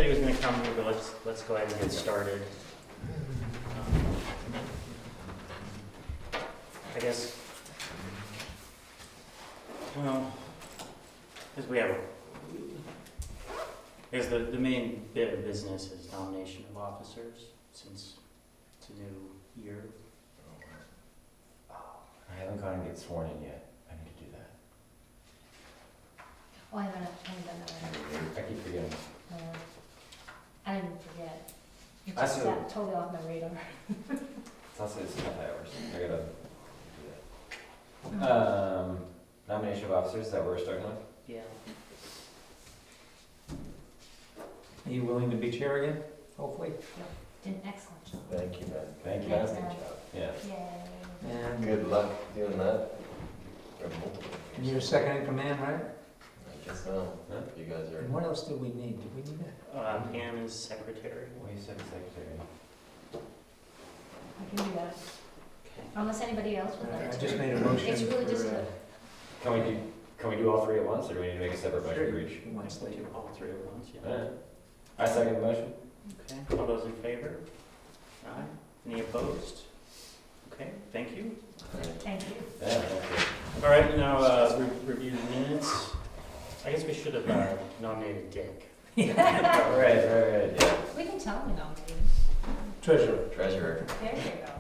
He was gonna come here, but let's go ahead and get started. I guess, well, because we have, I guess the main bit of business is nomination of officers, since it's a new year. I haven't gone and get sworn in yet. I need to do that. Oh, I haven't done that. I keep forgetting. I didn't forget. It I just see. got totally off my radar. It's also, it's half hours. I gotta do that. Nomination of officers, is that where we're starting with? Yeah. Are you willing to be chair again, hopefully? Did an excellent job. Thank you, man. Thank you. Thanks, Good man. job. Yeah. Yay. And Good luck doing that. you're second in command, right? I guess so. Huh? You guys And are. what else do we need? Do we need that? Pam is secretary. Well, you said secretary. I can do that. Okay. Unless anybody else would like I to. just made a motion It's really just for, Can we do all three at once, or do we need to make a separate motion for each? once Let's later. do all three at once, yeah. Alright. I second the motion. Okay, all those in favor? Aye. Any opposed? Okay, thank you. Thank you. Yeah, thank All right, now, review the minutes. I guess we should have nominated Dick. you. Right, yeah. We can tell them we nominated. Treasurer. Treasurer. There you go.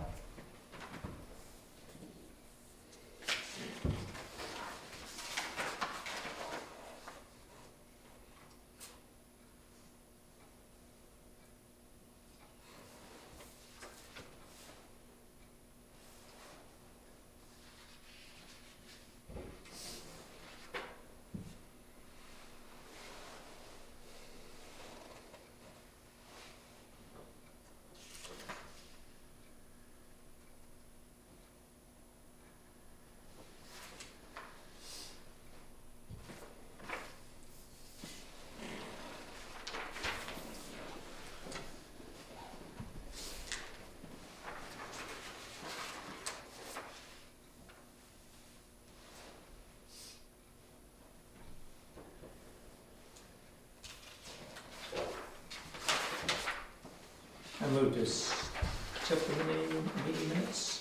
I move to accept the meeting minutes.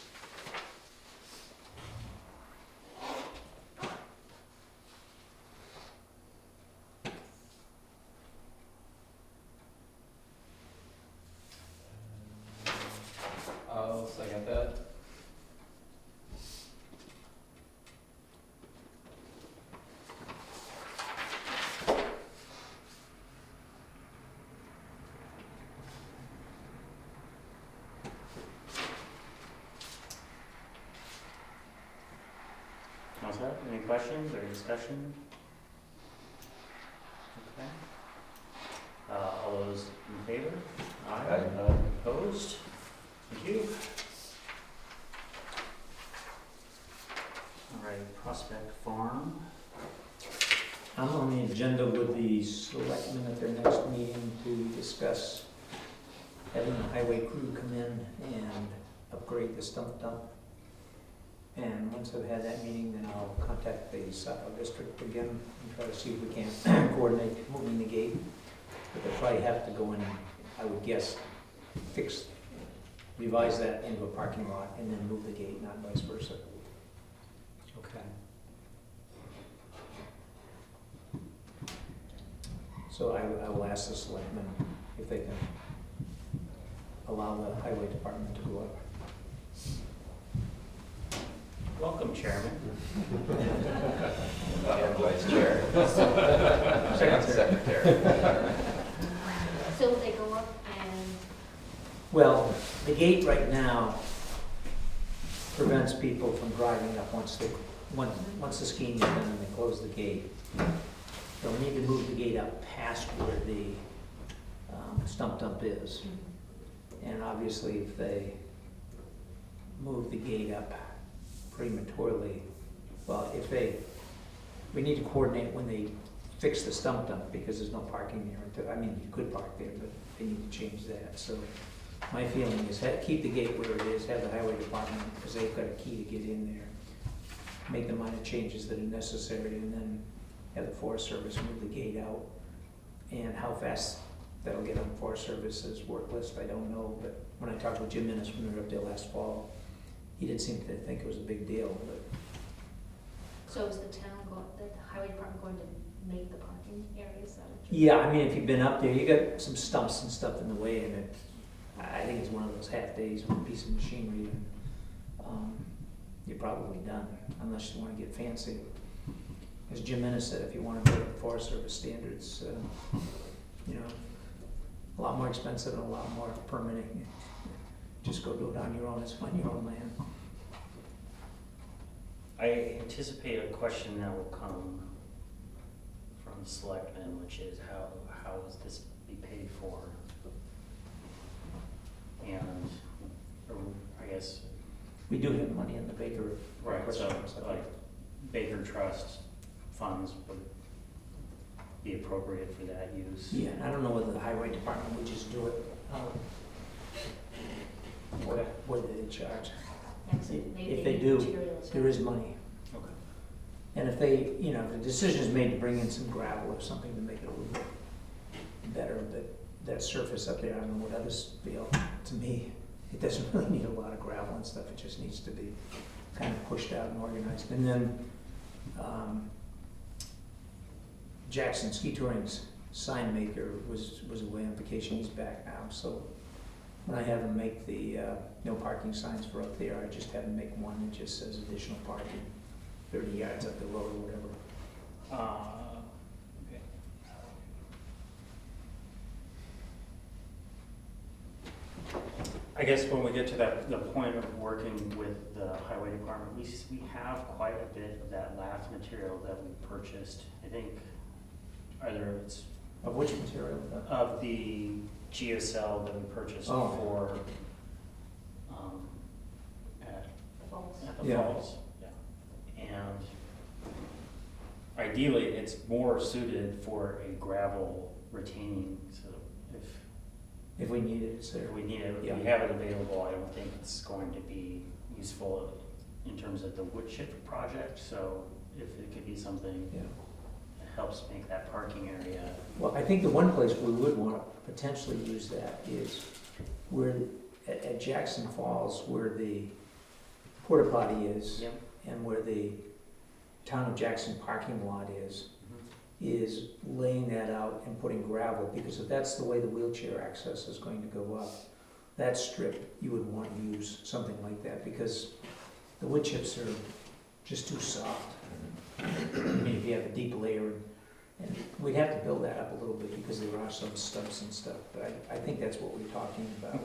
I'll second that. How's that? Any questions or discussion? Okay. All those in favor? Aye. Opposed? Thank you. All right, Prospect Farm. I'm on the agenda with the selectmen at their next meeting to discuss having the highway crew come in and upgrade the stump dump. And once I've had that meeting, then I'll contact the Saco District again and try to see if we can coordinate moving the gate. But they'll probably have to go in, I would guess, revise that into a parking lot and then move the gate, not vice versa. Okay. So I will ask the selectmen if they can allow the highway department to go up. Welcome, Chairman. Vice chair. Secretary. So they go up and, Well, the gate right now prevents people from driving up once the skiing is done and they close the gate. They'll need to move the gate up past where the stump dump is. And obviously, if they move the gate up prematurely, well, we need to coordinate when they fix the stump dump, because there's no parking there. I mean, you could park there, but they need to change that. So my feeling is keep the gate where it is, have the highway department, because they've got a key to get in there, make the minor changes that are necessary, and then have the Forest Service move the gate out. And how fast that'll get on Forest Service's work list, I don't know, but when I talked with Jim Minnis when we were up there last fall, he didn't seem to think it was a big deal, but So is the town going, the highway department going to make the parking areas that are? yeah, I mean, if you've been up there, you got some stumps and stuff in the way, and I think it's one of those half days with a piece of machinery, and, you're probably done, unless you wanna get fancy. As Jim Minnis said, if you wanna go to Forest Service standards, you know, a lot more expensive and a lot more permitting. Just go do it on your own, it's on your own land. I anticipate a question that will come from the selectmen, which is how does this be paid for? And, or I guess, We do have money in the Baker. right, so Trust, I think. like Baker Trust funds would be appropriate for that use. Yeah, I don't know whether the highway department would just do it, what do they charge? Yeah, so If they need do, materials, There yeah. is money. Okay. And if they, you know, if the decision is made to bring in some gravel or something to make it a little bit better, but that surface up there, I don't know what others feel. To me, it doesn't really need a lot of gravel and stuff, it just needs to be kind of pushed out and organized. And then, Jackson Ski Touring's sign maker was away on vacation, he's back now, so when I have him make the, no parking signs for up there, I just have him make one that just says additional parking, 30 yards up the road or whatever. Okay. I guess when we get to the point of working with the highway department, we have quite a bit of that lath material that we purchased. I think either it's Of which material? of the geocell that we purchased Oh. for, at The falls. At the Yeah. falls, yeah. And ideally, it's more suited for a gravel retaining, so If we need it, it's there. if we need it, if Yeah. we have it available, I don't think it's going to be useful in terms of the wood chip project, so if it could be something Yeah. that helps make that parking area. Well, I think the one place we would want to potentially use that is where, at Jackson Falls, where the porta potty is, Yep. and where the town of Jackson parking lot is laying that out and putting gravel, because if that's the way the wheelchair access is going to go up, that strip, you would want to use something like that, because the wood chips are just too soft. I mean, if you have a deep layer, and we'd have to build that up a little bit, because there are some stumps and stuff, but I think that's what we're talking about.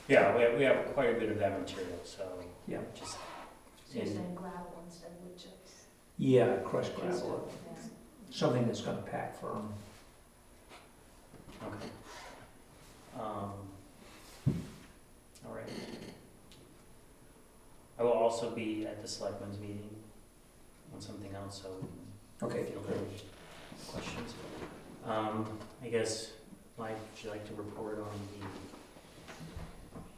Yeah, we have quite a bit of that material, so Yeah. just, So you're saying gravel instead of wood chips? Yeah, crushed gravel, Yeah. something that's gonna pack firm. okay. All right. I will also be at the selectmen's meeting on something else, so Okay, feel free to questions. I guess, Mike, would you like to report on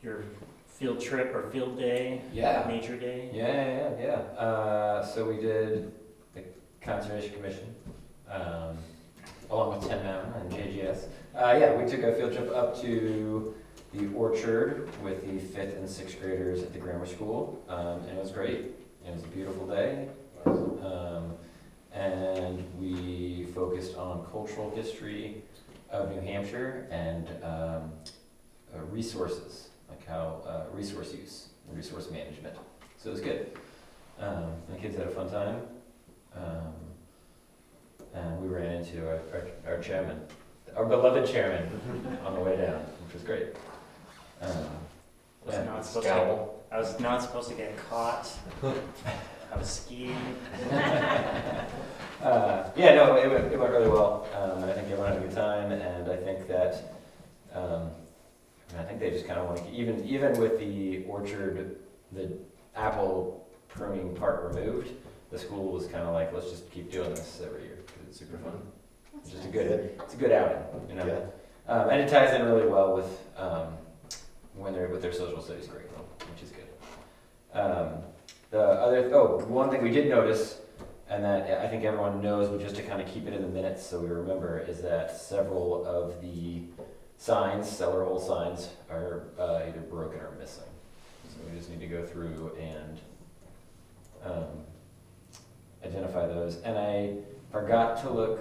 your field trip or field day? Yeah. Nature day? Yeah. So we did the Conservation Commission, along with 10 Mountain and JGS. We took a field trip up to the orchard with the 5th and 6th graders at the grammar school, and it was great. It was a beautiful day. And we focused on cultural history of New Hampshire and resources, like how resource use and resource management. So it was good. The kids had a fun time. And we ran into our chairman, our beloved chairman, on the way down, which was great. Was Yeah. not supposed Scowl. I was not supposed to get caught. I was skiing. It went really well. And I think everyone had a good time, and I think that, I think they just kind of want to, even with the orchard, the apple pruning part removed, the school was kind of like, let's just keep doing this every year, because it's super fun. It's just it's a good outing, you know? And it ties in really well with, when they're with their social studies curriculum, which is good. One thing we did notice And that, I think everyone knows, but just to kind of keep it in the minutes so we remember, is that several of the signs, cellar hole signs, are either broken or missing. So we just need to go through and identify those. And I forgot to look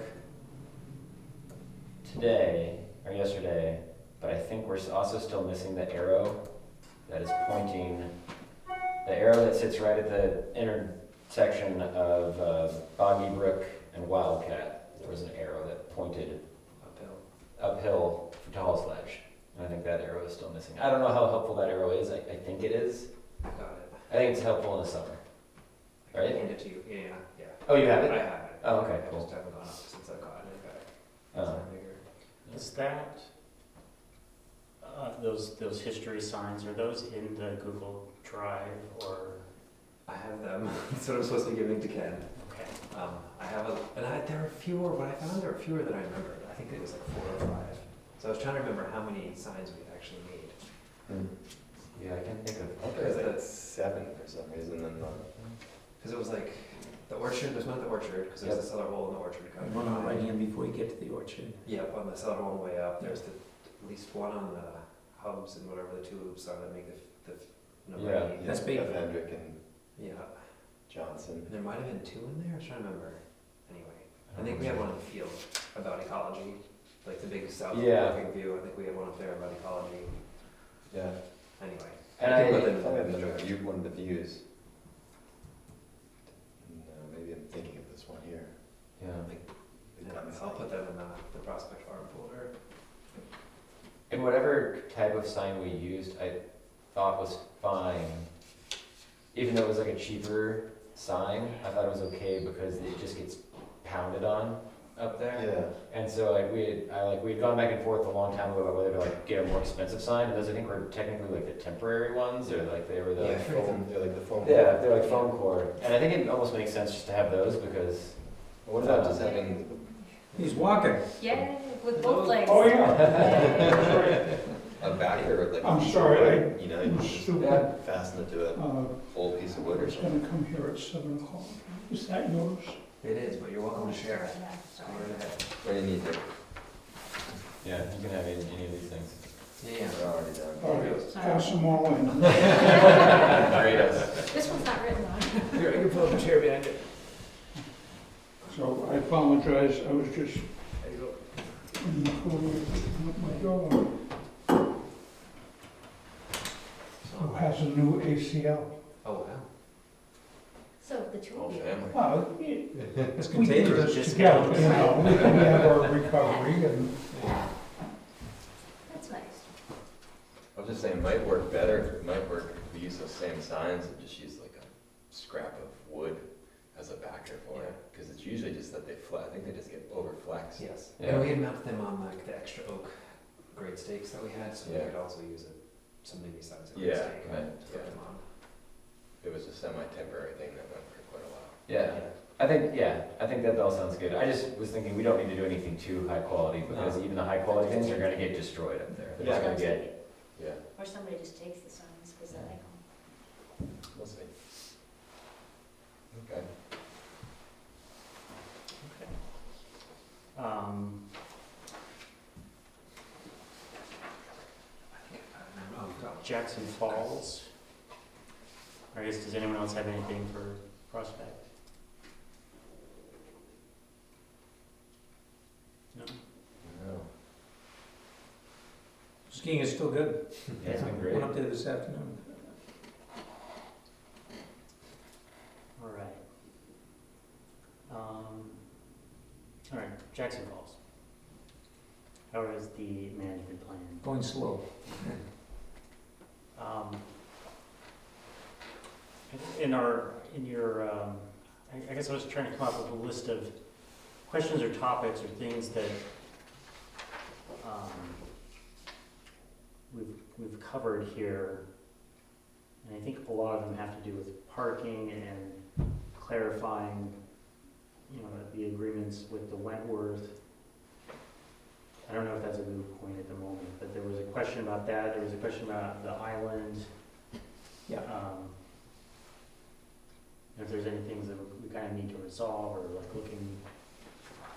today, or yesterday, but I think we're also still missing the arrow that is pointing, the arrow that sits right at the intersection of Boggy Brook and Wildcat. There was an arrow that pointed uphill to Hall's Ledge. And I think that arrow is still missing. I don't know how helpful that arrow is. I think it is. I got it. I think it's helpful in the summer. I Right? can hand it to you. Yeah. Oh, you have I it? have it. Oh, okay, I cool. just haven't gone up since I've gotten it back. Oh. It's bigger. Is that, those history signs, are those in the Google Drive or, I have them. That's what I'm supposed to be giving to Ken. okay. I have there are fewer, what I found, there were fewer than I remembered. I think it was like 4 or 5. So I was trying to remember how many signs we actually made. Yeah, I can think of. I think it was like 7 for some reason, and Because it was like the orchard, there's one at the orchard, because there's a cellar hole in the orchard. kind of One on the right behind. hand before you get to the orchard. Yep, on the cellar hole on the way up. There's at least one on the hubs and whatever the 2 loops are that make the number Yeah. 8. That's big. Jeff Hendrick and Yeah. Johnson. And there might have been 2 in there, I was trying to remember. Anyway, I think we had one in the field about ecology, like the big south Yeah. looking view. I think we had one up there about ecology. Yeah. Anyway. And I can I- put them in I the have picture. the one of the views. No, maybe I'm thinking of this one here. Yeah. Yeah, I'll put them in the Prospect Farm folder. And whatever type of sign we used, I thought was fine. Even though it was like a cheaper sign, I thought it was okay because it just gets pounded on up there. Yeah. And so like we'd gone back and forth a long time ago about whether to like get a more expensive sign. And those I think were technically like the temporary ones, or like they were the Yeah. Foam, they're like the foam. yeah, they're like foam core. And I think it almost makes sense just to have those because What about just having, He's walking. Yeah, with both legs. Oh, yeah. a backer, like. I'm sorry, You know, I'm you just stupid. fasten it to a Uh, old piece of wood I or was something. gonna come here at 7 o'clock. Is that yours? It is, but you're welcome to share. Yeah, Go sorry. right ahead. What do you need to, yeah, you can have any of these things. Yeah. we're already done. All right, pass them all in. Great. This one's not written on. Here, I can pull up a chair behind you. So I apologize, I was just There you go. in the corner, picking up my dog, who has a new ACL. Oh, wow. So the two Whole of you. family. Well, It's we do contagious. this together, you know, we have our recovery and That's nice. I was just saying, it might work better, it might work if we use those same signs and just use like a scrap of wood as a backer for it. Because it's usually just that they I think they just get over flexed. Yes. Yeah. And we had mounted them on like the extra oak grade stakes that we had, so we Yeah. could also use some mini size of Yeah, grade stake right, to put them on. It was a semi-temporary thing that went for quite a while. Yeah. I think that all sounds good. I just was thinking we don't need to do anything too high quality because even the high quality things are gonna get destroyed up there. They're just They'll gonna take get, it. Yeah, Or somebody just takes the signs because they like them. we'll see. Okay. Um, Jackson Falls. I guess, does anyone else have anything for Prospect? No? No. Skiing is still good. yeah, it's been great. Went up there this afternoon. All right. All right, Jackson Falls. How is the management plan? Going slow. I guess I was trying to come up with a list of questions or topics or things that we've covered here. And I think a lot of them have to do with parking and clarifying, the agreements with the Wentworth. I don't know if that's a good point at the moment, but there was a question about that. There was a question about the island. Yeah. If there's any things that we kind of need to resolve or like looking,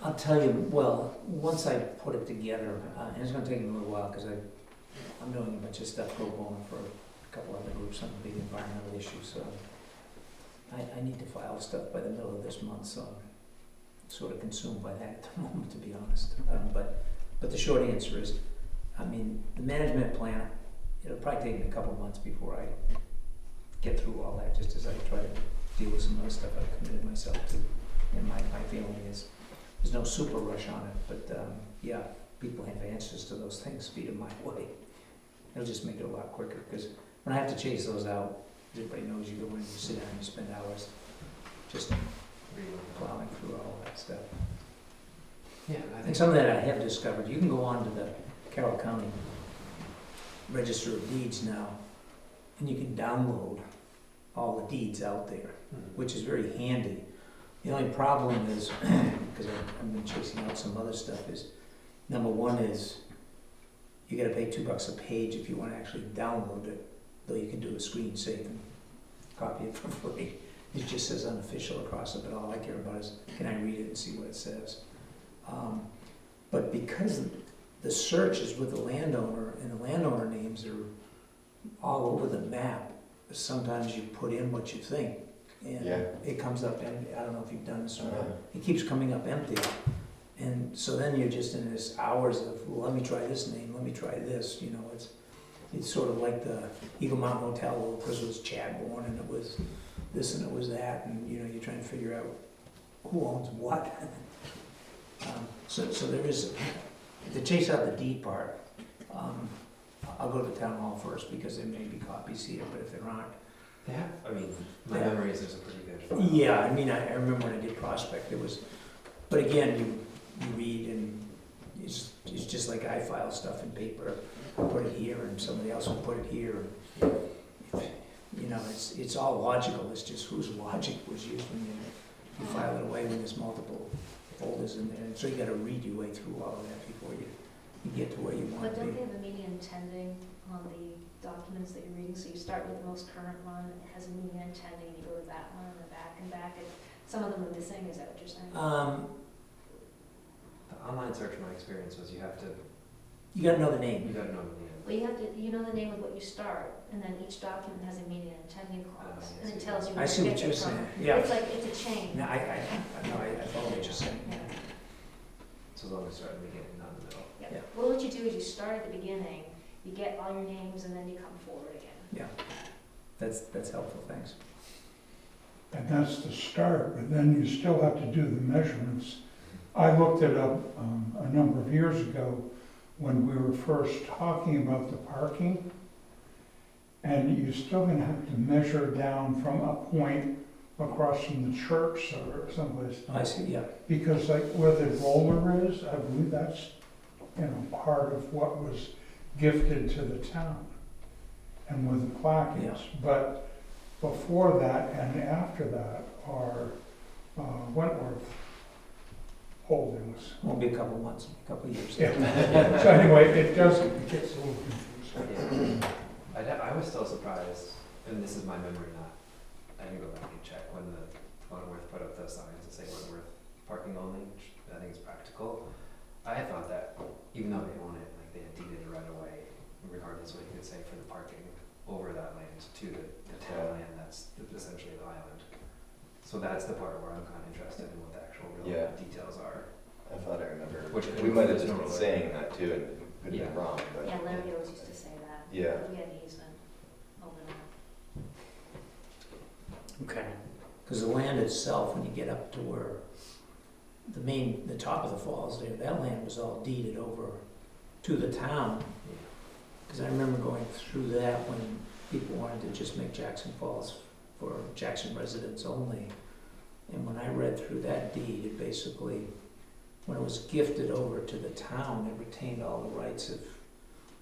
I'll tell you, well, once I put it together, and it's gonna take me a little while, because I'm doing a bunch of stuff pro bono for a couple other groups on big environmental issues, so I need to file stuff by the middle of this month, so I'm sort of consumed by that at the moment, to be honest. But the short answer is, I mean, the management plan, it'll probably take me a couple months before I get through all that, just as I try to deal with some other stuff I've committed myself to. And my feeling is, there's no super rush on it, but yeah, people have answers to those things, feed them my way. It'll just make it a lot quicker, because when I have to chase those out, everybody knows you go in, you sit down, you spend hours just plowing through all that stuff. Yeah, I And think, some of that I have discovered, you can go on to the Carroll County Register of Deeds now, and you can download all the deeds out there, which is very handy. The only problem is, because I've been chasing out some other stuff, is, number one is, you gotta pay $2 a page if you wanna actually download it, though you can do a screen save and copy it for free. It just says unofficial across it, but all I care about is, can I read it and see what it says? But because the search is with the landowner, and the landowner names are all over the map, sometimes you put in what you think, and Yeah. it comes up empty. I don't know if you've done this or not. Uh-huh. It keeps coming up empty. And so then you're just in this hours of, well, let me try this name, let me try this, you know, it's sort of like the Eagle Mountain Hotel, because it was Chadbourne, and it was this and it was that, and, you know, you're trying to figure out who owns what. So there is, to chase out the deed part, I'll go to town hall first, because there may be copies here, but if there aren't, yeah, I mean, my Yeah. memory is there's a pretty good file. yeah, I mean, I remember when I did Prospect, it was, but again, you read, and it's just like I file stuff in paper, I put it here, and somebody else will put it here. You know, it's all logical, it's just whose logic was used when you file it away when there's multiple folders in there, and so you gotta read your way through all of that before you get to where you But want to don't be. they have a meaning intending on the documents that you're reading? So you start with the most current one, it has a meaning intending, you go to that one, and the back and back, and some of them are missing, is that what you're saying? The online search, my experience was you have to, You gotta know the you name. gotta know the name. Well, you know the name of what you start, and then each document has a meaning intending clause, I and it see. tells you I where see to what get you're it from. saying, yeah. It's like, it's a chain. No, I follow what you're saying. Yeah. So as long as you start in the beginning, not in the middle. Yep. Yeah. Well, what you do is you start at the beginning, you get all your names, and then you come forward again. Yeah, that's helpful, thanks. And that's the start, but then you still have to do the measurements. I looked it up a number of years ago when we were first talking about the parking. And you're still gonna have to measure down from a point across from the church or someplace. I see, yeah. Because like where the roller is, I believe that's, you know, part of what was gifted to the town and where the plaque Yeah. is. But before that and after that are Wentworth holdings. Won't be a couple months, a couple years. Yeah. So anyway, it gets a little confusing. Yeah. I was still surprised, and this is my memory, not, I didn't go back and check when the Wentworth put up the signs that say Wentworth parking only, which I think is practical. I had thought that even though they own it, like they had deeded it right away, regardless what you could say for the parking over that land to the town land, that's essentially the island. So that's the part where I'm kind of interested in what the actual real Yeah. details are. I thought I remember, Which we might have there's just no been road. saying that too, and could have been Yeah. wrong, but. Yeah, Larry always used to say that. Yeah. We had an easement over there. okay. Because the land itself, when you get up to where the top of the falls there, that land was all deeded over to the town. Because I remember going through that when people wanted to just make Jackson Falls for Jackson residents only. And when I read through that deed, it basically, when it was gifted over to the town, it retained all the rights of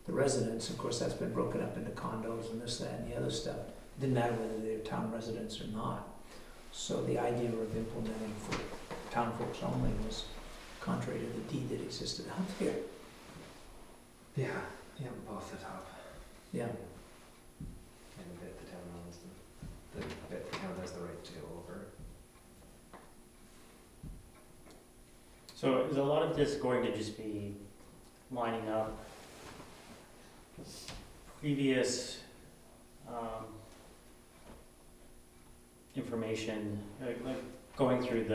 the residents. Of course, that's been broken up into condos and this, that, and the other stuff. It didn't matter whether they're town residents or not. So the idea of implementing for town folks only was contrary to the deed that existed out there. Yeah, both the top. Yeah. And the bit the town owns, and the bit the town has the right to over So is a lot of this going to just be lining up previous information, like going through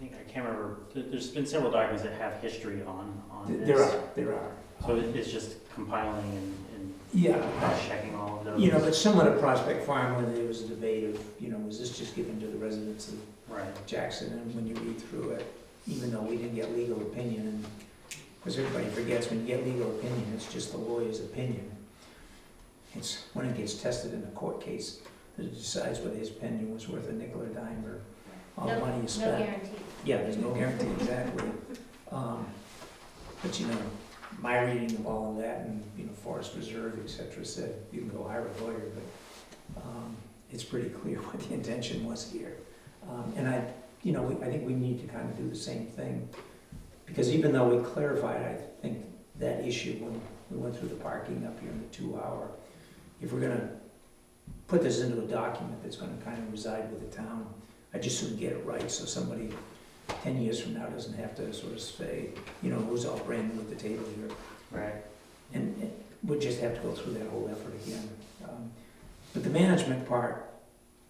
I can't remember, there's been several documents that have history on this. There are. So it's just compiling and Yeah. cross-checking all of those? You know, but similar to Prospect Farm, when there was a debate of, you know, was this just given to the residents of Right, Jackson? And when you read through it, even though we didn't get legal opinion, and, because everybody forgets, when you get legal opinion, it's just the lawyer's opinion. It's when it gets tested in a court case that it decides whether his opinion was worth a nickel or dime or all the money you No spent. guarantee. Yeah, there's no guarantee, exactly. But you know, my reading of all of that and, you know, Forest Reserve, et cetera, said you can go hire a lawyer, but it's pretty clear what the intention was here. And I think we need to kind of do the same thing. Because even though we clarified, I think, that issue when we went through the parking up here in the 2 hour, if we're gonna put this into a document that's gonna kind of reside with the town, I just soon get it right, so somebody 10 years from now doesn't have to sort of say, you know, who's all brand new at the table here. right. And we'll just have to go through that whole effort again. But the management part,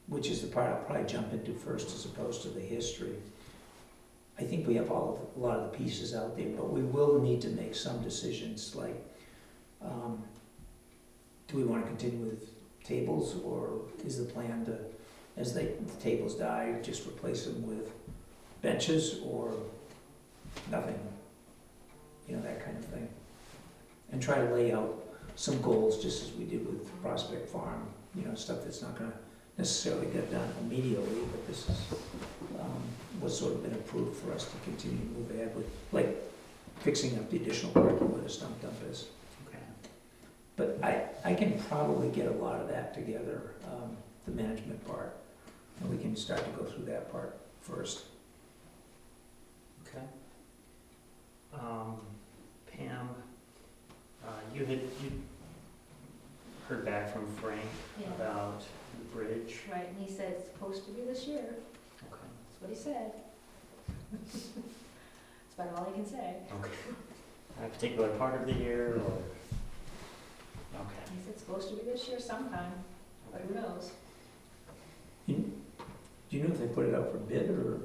which is the part I'll probably jump into first as opposed to the history, I think we have a lot of the pieces out there, but we will need to make some decisions, like, do we want to continue with tables, or is the plan to, as the tables die, just replace them with benches or nothing? You know, that kind of thing. And try to lay out some goals, just as we did with Prospect Farm, you know, stuff that's not gonna necessarily get done immediately, but this is what's sort of been approved for us to continue to move ahead with, like fixing up the additional parking where the stump dump is. Okay. But I can probably get a lot of that together, the management part, and we can start to go through that part first. Okay. Pam, you heard back from Frank Yeah. about the bridge. Right, and he said it's supposed to be this year. Okay. That's what he said. That's about all he can say. Okay. A particular part of the year, or? Okay. He said it's supposed to be this year sometime, but who knows? Do you know if they put it out for bid, or?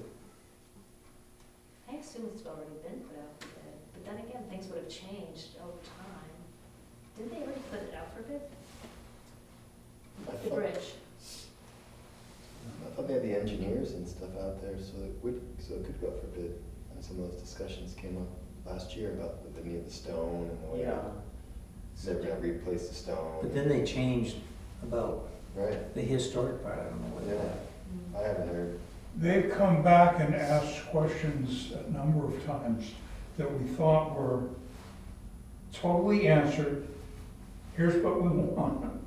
I assume it's already been put out for bid, but then again, things would have changed over time. Didn't they already put it out for bid? The bridge. I thought they had the engineers and stuff out there, so it could go up for bid. And some of those discussions came up last year about the need of the stone and the way Yeah. they were gonna replace the stone. But then they changed about Right, the historic part, I don't know what Yeah. that. Mm. I haven't heard. They've come back and asked questions a number of times that we thought were totally answered. Here's what we want.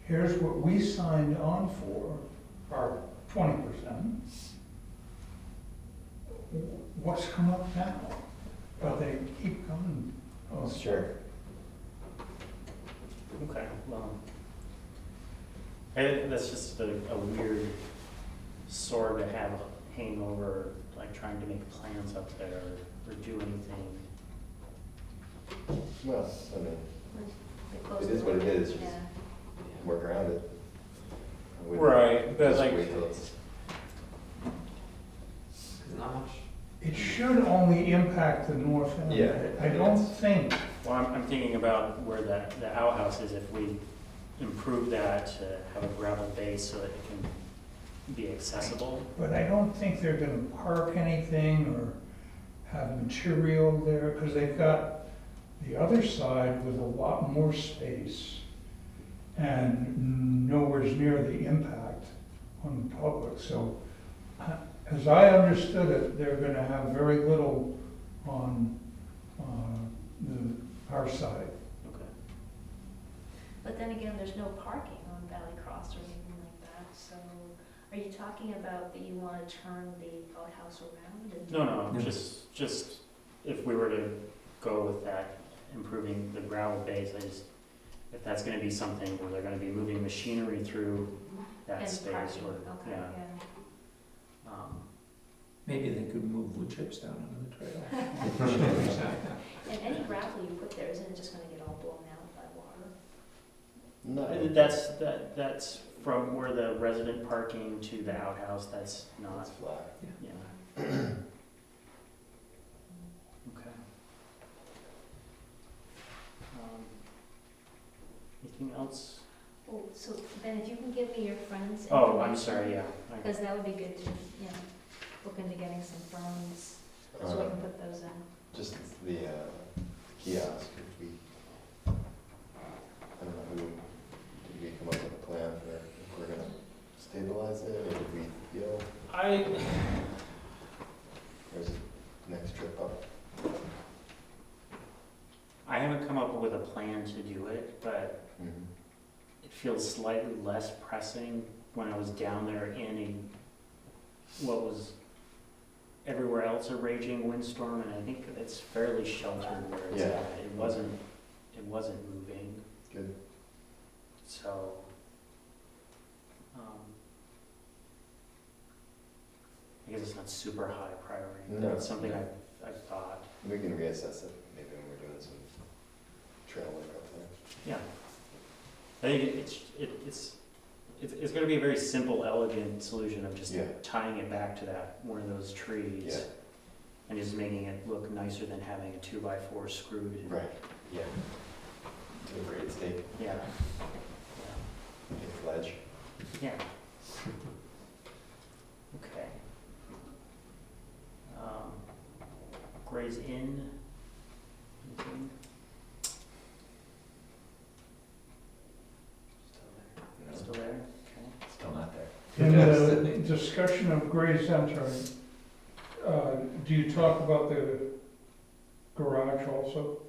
Here's what we signed on for, our 20%. What's come up now? But they keep coming. Oh, Sure. Okay, well, that's just a weird sword to have hanging over, like trying to make plans up there or do anything. Well, I mean, They closed it is the what it road. is, just Yeah. work around it. I wouldn't Right, but just like- wait till it's- Not much. It should only impact the north end. Yeah. I don't think, Well, I'm thinking about where the outhouse is, if we improve that to have a gravel base so that it can be accessible. but I don't think they're gonna park anything or have material there, because they've got the other side with a lot more space and nowhere near the impact on the public. So, as I understood it, they're gonna have very little on our side. Okay. But then again, there's no parking on Valley Cross or anything like that, so are you talking about that you want to turn the outhouse around? And No, No. just if we were to go with that, improving the gravel base, if that's gonna be something where they're gonna be moving machinery through that and space parking, or, okay, yeah. yeah. Maybe they could move wood chips down onto the trail. And any gravel you put there, isn't it just gonna get all blown out by water? No. That's from where the resident parking to the outhouse, that's not, It's flat. yeah. Okay. Anything else? Oh, so Ben, if you can give me your friends' Oh, I'm information, sorry, yeah. because that would be good to, look into getting some phones, so we can put those in. Just the kiosk, if we, I don't know, did we come up with a plan for if we're gonna stabilize it, or did we feel there's a next trip up? I haven't come up with a plan to do it, but Mm-hmm. it feels slightly less pressing when I was down there in what was everywhere else a raging windstorm, and I think it's fairly sheltered where it's Yeah. at. It wasn't moving, Good. so. I guess it's not super high priority, but No. it's something I've thought. We can reassess it maybe when we're doing some trail work up there. Yeah. I think it's gonna be a very simple, elegant solution of just Yeah. tying it back to that, one of those trees. Yeah. And just making it look nicer than having a 2x4 screwed in. Right, yeah. To a grade stake, Yeah. a ledge. Yeah. Okay. Gray's Inn. Anything? Still there? Okay. Still not there. In the discussion of Gray's Center, do you talk about the garage also?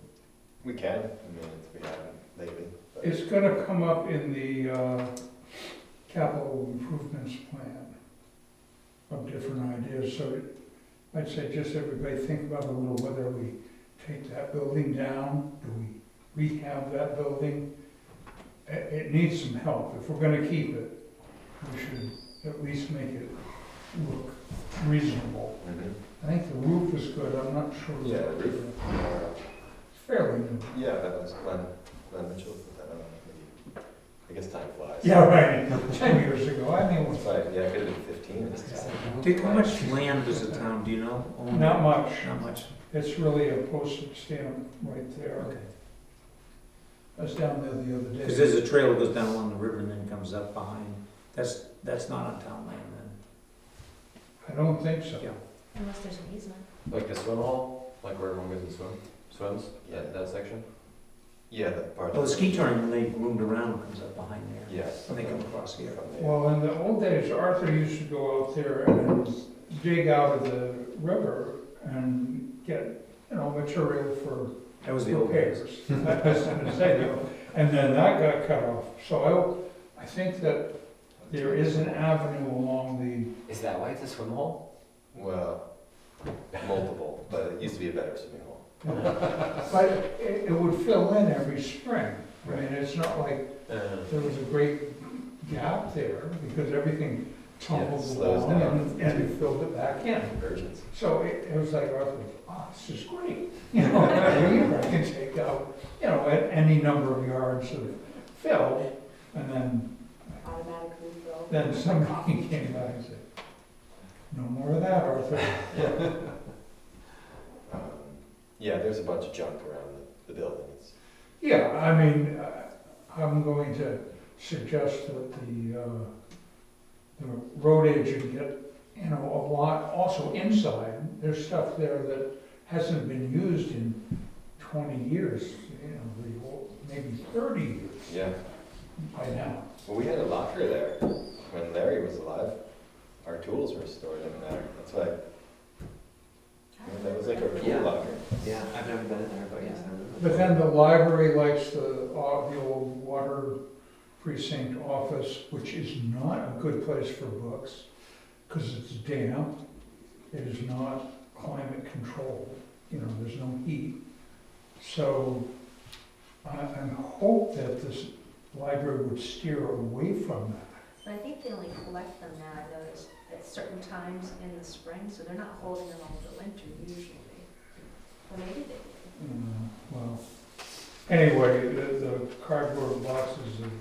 We can, I mean, we haven't lately, but It's gonna come up in the capital improvements plan of different ideas, so I'd say just everybody think about a little whether we take that building down, do we rehab that building? It needs some help, if we're gonna keep it, we should at least make it look reasonable. Mhm. I think the roof is good, I'm not sure. Yeah, the roof. Fairly new. Yeah, that was Glenn Mitchell put that on, maybe, I guess time flies. Yeah, right, 10 years ago, I mean, It's like, yeah, it could have been 15. It's just- Dick, how much land does the town, do you know? own? not much. Not much. It's really a postage stamp right there. Okay. I was down there the other day. Because there's a trail that goes down along the river and then comes up behind. That's not on town land then. I don't think so. Yeah. Unless there's an easement. Like the swim hole, like where everyone goes and swims, Yeah. that section? Yeah, that part. Well, the ski touring, when they roomed around, comes up behind there. Yes. When they come across here. From there. Well, in the old days, Arthur used to go out there and dig out of the river and get, material for That was the old days. repairs. I was gonna say, and then that got cut off. So I think that there is an avenue along Is that why it's a swim hole? Well, multiple, but it used to be a better swimming hole. but it would fill in every spring. I mean, it's not like there was a great gap there because everything tumbled slows along down. and it filled it back in. Convergence. So it was like, Arthur, this is great. Every year I can take out, any number of yards of fill. And Automatic refill. then somebody came by and said, no more of that, Arthur. Yeah, there's a bunch of junk around the building. Yeah, I mean, I'm going to suggest that the road agent get, a lot, also inside, there's stuff there that hasn't been used in 20 years, maybe 30 years Yeah. by now. Well, we had a locker there when Larry was alive. Our tools were stored in there. That's why, that was like a tool Yeah. locker. Yeah, I've never been in there, but yes, I remember. But then the library likes the old water precinct office, which is not a good place for books, because it's damp, it is not climate controlled, there's no heat. So I hope that this library would steer away from that. But I think they only collect them now, I noticed. at certain times in the spring, so they're not holding them over the winter usually. Or maybe they do. Well, anyway, the cardboard boxes of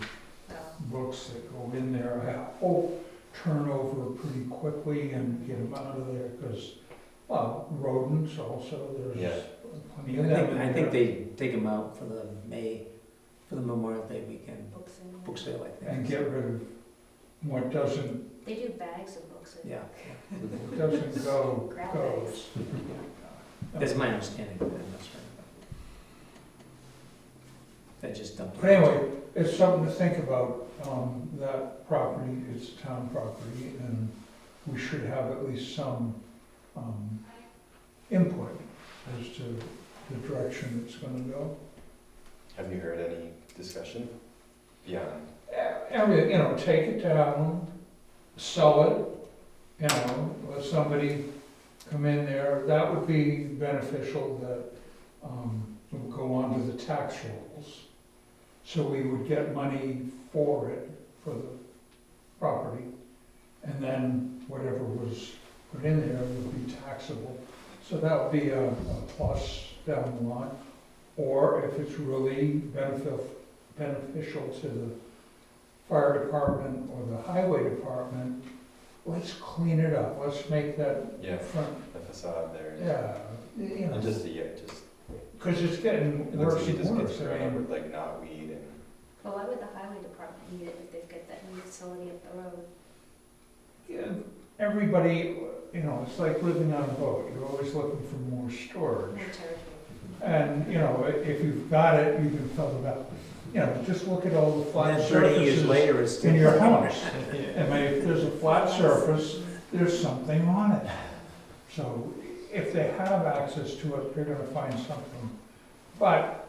Well, books that go in there, I hope turn over pretty quickly and get them out of there, because, well, rodents also, Yeah. there's plenty of them. I think they take them out for the Memorial Day weekend books in there. book sale, I think. And get rid of what doesn't, They do bags of books in Yeah, doesn't go, Grab goes. that's my understanding of it, I'm not sure. They just dumped. But anyway, it's something to think about, that property, it's town property, and we should have at least some, input as to the direction it's gonna go. Have you heard any discussion beyond? Every, take it down, sell it, let somebody come in there, that would be beneficial, that, would go onto the tax rolls. So we would get money for it, for the property, and then whatever was put in there would be taxable. So that would be a plus down the line. Or if it's really beneficial to the fire department or the highway department, let's clean it up, let's make that Yeah, front, the facade there. yeah, And just, because it's getting it looks worse like it and just worse. gets thrown over, like knotweed and. Well, why would the highway department need it if they've got that new facility up the road? Yeah, everybody, it's like living on a boat, you're always looking for more storage. More territory. And, if you've got it, you can fill it up. Just look at all the And flat then 30 years surfaces later, it's still. in your house. I mean, if there's a flat surface, there's something on it. So if they have access to it, they're gonna find something. But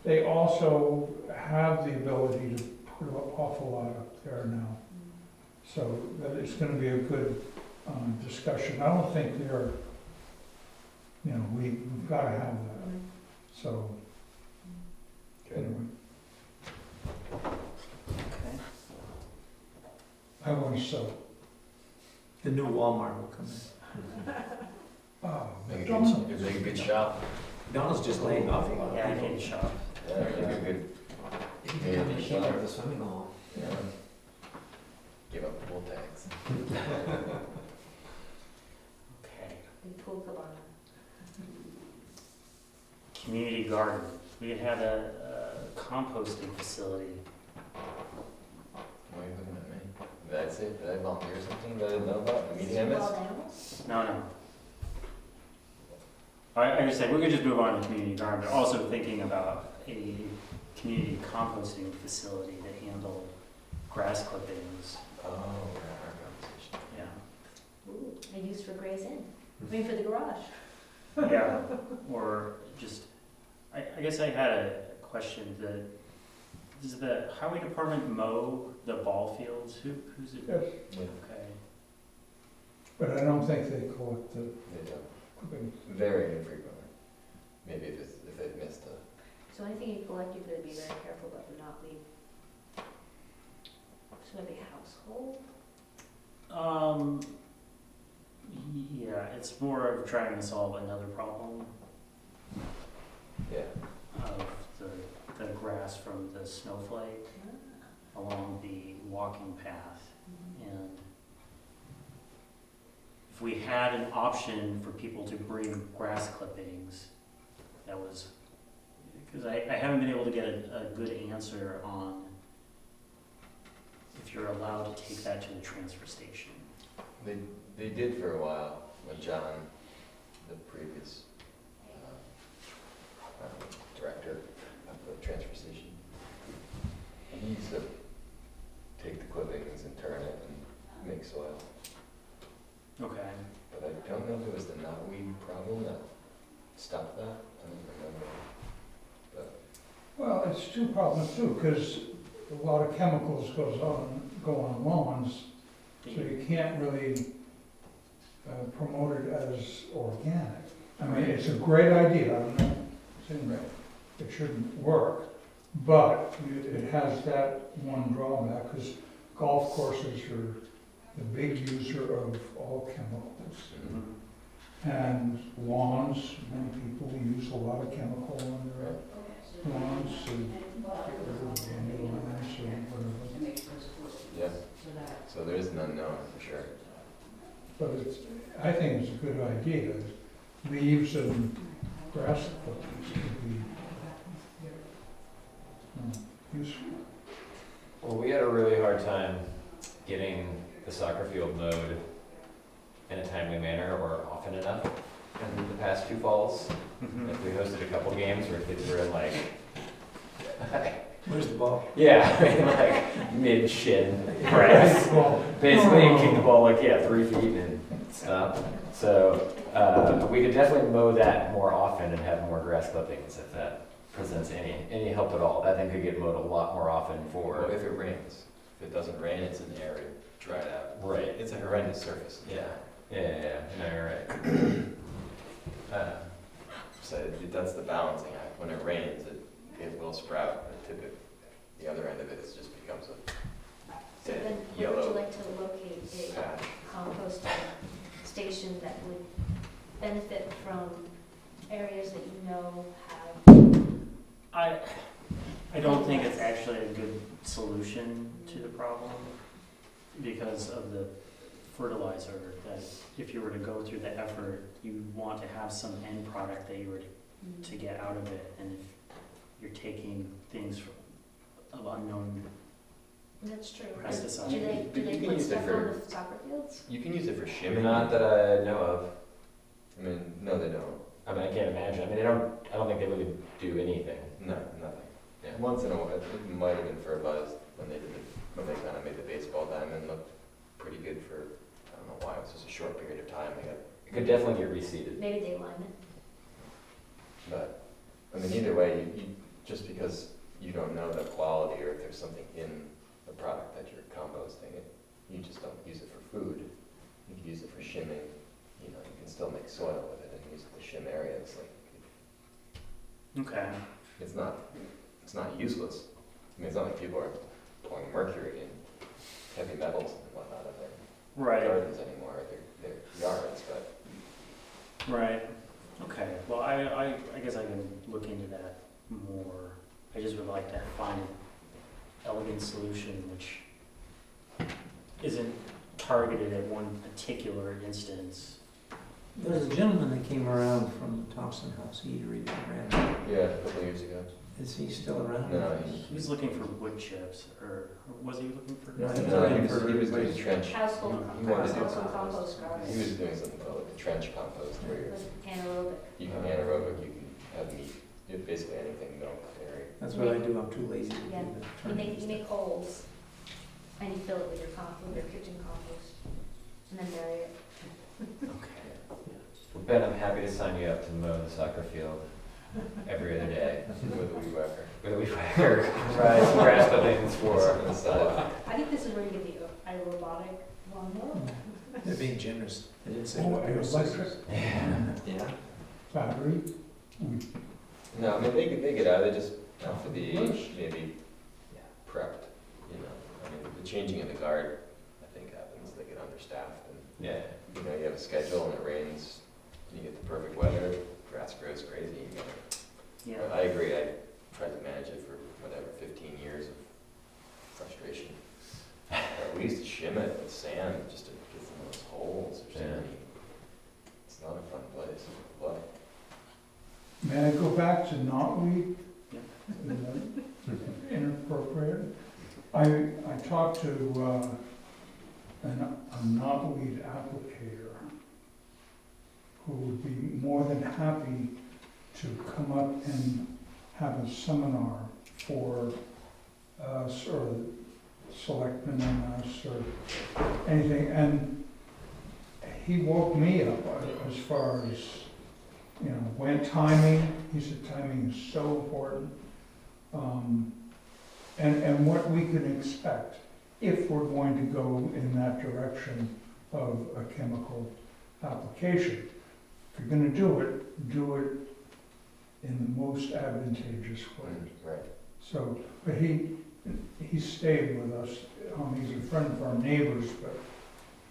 they also have the ability to put an awful lot up there now. So that it's gonna be a good discussion. I don't think they're, we've gotta have that. So, anyway, Okay. I want to sell. The new Walmart will come in. Oh, Make a McDonald's. good, make a good shop. McDonald's just laying off a lot Yeah, I of can people. shop. Yeah, make a good, You can become the keeper of the swimming hole. yeah. Give up pool tax. Okay. And pool cabana. Community garden. We had a composting facility. Why are you looking at me? Did I say, did I volunteer something that I didn't know about, the meeting I Wild missed? animals? No. I just said, we could just move on to community garden, but also thinking about a community composting facility to handle grass clippings. Oh, our conversation. Yeah. Ooh, a use for Gray's Inn. I mean, for the garage. Yeah, or just, I guess I had a question, does the highway department mow the ball fields? Who's it? Yes, Yeah, Okay, but I don't think they collect the, they don't, very infrequently. Maybe if they've missed a, So anything you collect, you've got to be very careful about to not leave. So maybe household? yeah, it's more of trying to solve another problem yeah. of the grass from the snowflake along the walking path. And if we had an option for people to bring grass clippings, that was, because I haven't been able to get a good answer on if you're allowed to take that to the transfer station. They did for a while when John, the previous director of the transfer station, he used to take the clippings and turn it and make soil. Okay. But I don't know if it was the knotweed problem that stopped that. I don't remember. well, it's two problems too, because a lot of chemicals go on lawns, so you can't really promote it as organic. I mean, it's a great idea, I'm not saying that it shouldn't work, but it has that one drawback, because golf courses are the big user of all chemicals. Mhm. And lawns, many people use a lot of chemical on their lawns to get rid of dandelions or whatever. Yeah, so there is an unknown for sure. But it's, I think it's a good idea. Leaves and grass clippings could be useful. Well, we had a really hard time getting the soccer field mowed in a timely manner or often enough in the past 2 falls. Like, we hosted a couple games where kids were in like, Where's the ball? yeah, in like mid-shin Grass. Well, basically, and kick the ball like, 3 feet and stuff. So, we could definitely mow that more often and have more grass clippings if that presents any help at all. That thing could get mowed a lot more often Or for, if it rains. If it doesn't rain, it's an area dried out. right. It's a horrendous surface. Yeah, no, you're right. So that's the balancing act. When it rains, it will sprout, but typically, the other end of it is just becomes a So dead then, where would you yellow like to locate a patch. composting station that would benefit from areas that you know have? I don't think it's actually a good solution to the problem because of the fertilizer, that if you were to go through the effort, you want to have some end product that you were to get out of it, and if you're taking things of unknown That's true. pesticides. Do they You can put use it stuff for- on the soccer fields? You can use it for shimming. Not that I know of. I mean, no, they don't. I mean, I can't imagine. I mean, I don't think they really do anything. No, nothing. Yeah. Once in a while, it might have been for a buzz when they kind of made the baseball diamond look pretty good for, I don't know why, it was just a short period of time. They got, It could definitely get reseeded. Maybe they line it. but, I mean, either way, you, just because you don't know the quality or if there's something in the product that you're composting, you just don't use it for food. You can use it for shimming, you know, you can still make soil with it and use it to shim areas, like, Okay. it's not useless. I mean, it's not like people are pouring mercury and heavy metals and whatnot in their Right. gardens anymore, or their yards, but Right. Okay. Well, I guess I can look into that more. I just would like to find an elegant solution which isn't targeted at one particular instance. There was a gentleman that came around from the Thompson House Eatery that ran. yeah, a couple of years ago. Is he still around? No, He was looking for wood chips, or was he looking for? No, he was no, looking he was, for he was doing replacement. trench, Household, He wanted to do household compost gardens. he was doing something called like a trench compost where With anaerobic. you can anaerobic, you can have meat, you have basically anything, milk, dairy. That's what I do, I'm too lazy to do Yeah. the You turning. make holes, and you fill it with your kitchen compost, and then bury it. Okay. Ben, I'm happy to sign you up to mow the soccer field every other day. With a weed whacker. With a weed whacker, right, some grass clippings for. On the side. I think this is where you get the robotic lawnmower. They're being generous. They didn't say. Oh, what they were electric Yeah. battery. No, I mean, they get out, they just, for the age, maybe prepped, you know. I mean, the changing of the guard, I think happens, they get understaffed and, Yeah. you know, you have a schedule and it rains, you get the perfect weather, grass grows crazy, you gotta. Yeah. But I agree, I tried to manage it for whatever, 15 years of frustration. We used to shim it with sand just to get some of those holes or Yeah. something. It's not a fun place, but May I go back to knotweed? Yeah. Is that inappropriate? I talked to a knotweed applicator who would be more than happy to come up and have a seminar for us or selectmen and us or anything. And he woke me up as far as, you know, when timing, he said timing is so important. And what we can expect if we're going to go in that direction of a chemical application. If you're gonna do it in the most advantageous way. right. So, but he stayed with us, he's a friend of our neighbors, but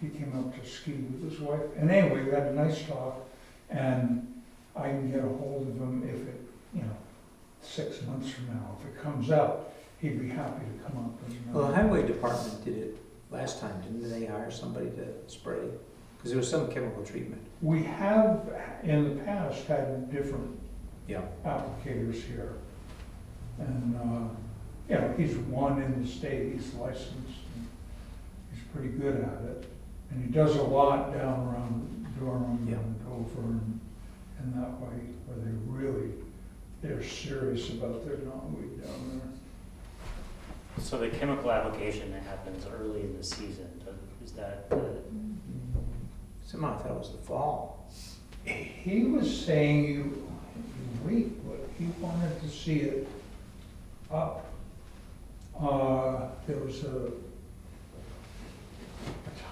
he came up to ski with his wife. And anyway, we had a nice talk, and I can get a hold of him if it, 6 months from now, if it comes out, he'd be happy to come up and. Well, the highway department did it last time, didn't they hire somebody to spray? Because there was some chemical treatment. We have, in the past, had different Yeah. applicators here. And, he's one in the state, he's licensed, and he's pretty good at it. And he does a lot down around Durham Yeah. and Dover and that way, where they're serious about their knotweed down there. So the chemical application that happens early in the season, is that, Somehow I thought it was the fall. He was saying you wait, but he wanted to see it up. There was a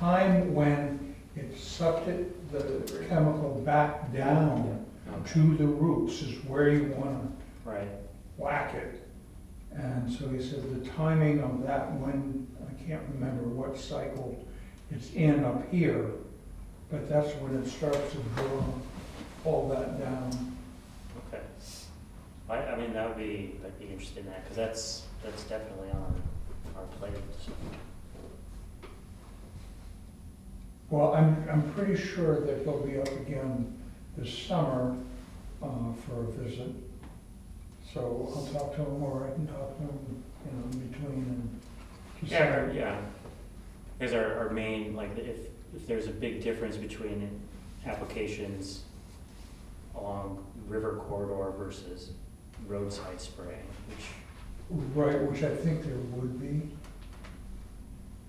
time when it sucked the chemical back down to the roots is where you wanna right, whack it. And so he said the timing of that, when, I can't remember what cycle it's in up here, but that's when it starts to grow, pull that down. okay. I mean, I'd be interested in that, because that's definitely on our plate, so. Well, I'm pretty sure that he'll be up again this summer for a visit. So I'll talk to him, or I can talk to him, in between and. just- Yeah. Because our main, like, if there's a big difference between applications along river corridor versus roadside spraying, which, Right, which I think there would be,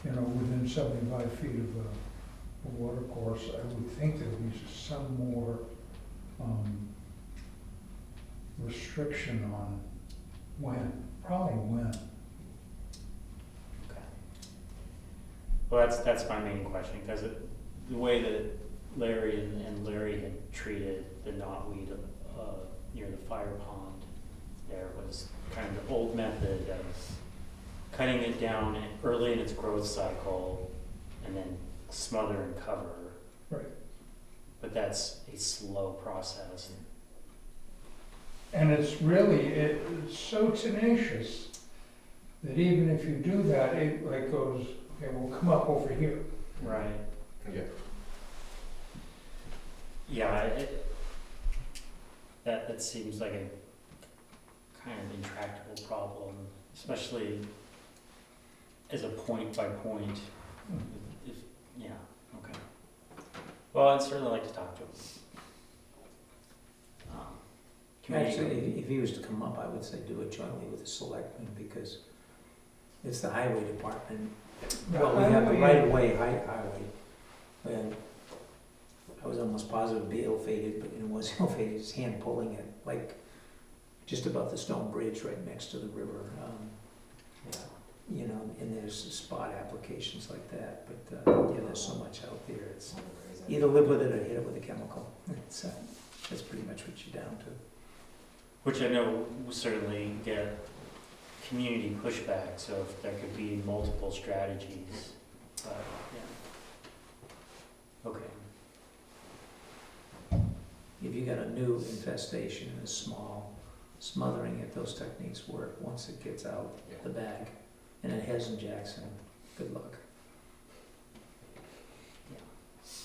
within 75 feet of a water course, I would think there would be some more restriction on probably when. okay. Well, that's my main question, because the way that Larry and Larry had treated the knotweed near the fire pond there was kind of the old method of cutting it down early in its growth cycle and then smother and cover. Right. But that's a slow process. And it's so tenacious that even if you do that, it like goes, okay, we'll come up over here. Right. Yeah. Yeah, that seems like a kind of intractable problem, especially as a point by point. Yeah, okay. Well, I'd certainly like to talk to him. Actually, if he was to come up, I would say do it jointly with the selectmen, because it's the highway department. Well, we have the right of way, highway, and I was almost positive it'd be ill-fated, but it was ill-fated, his hand pulling it, like, just above the stone bridge right next to the river. And there's spot applications like that, but, there's so much out there, it's either live with it or hit it with a chemical. That's pretty much what you're down to. Which I know will certainly get community pushback, so if there could be multiple strategies, but, yeah. Okay. If you got a new infestation and it's small, smothering it, those techniques work once it gets out the bag. And it has in Jackson. Good luck.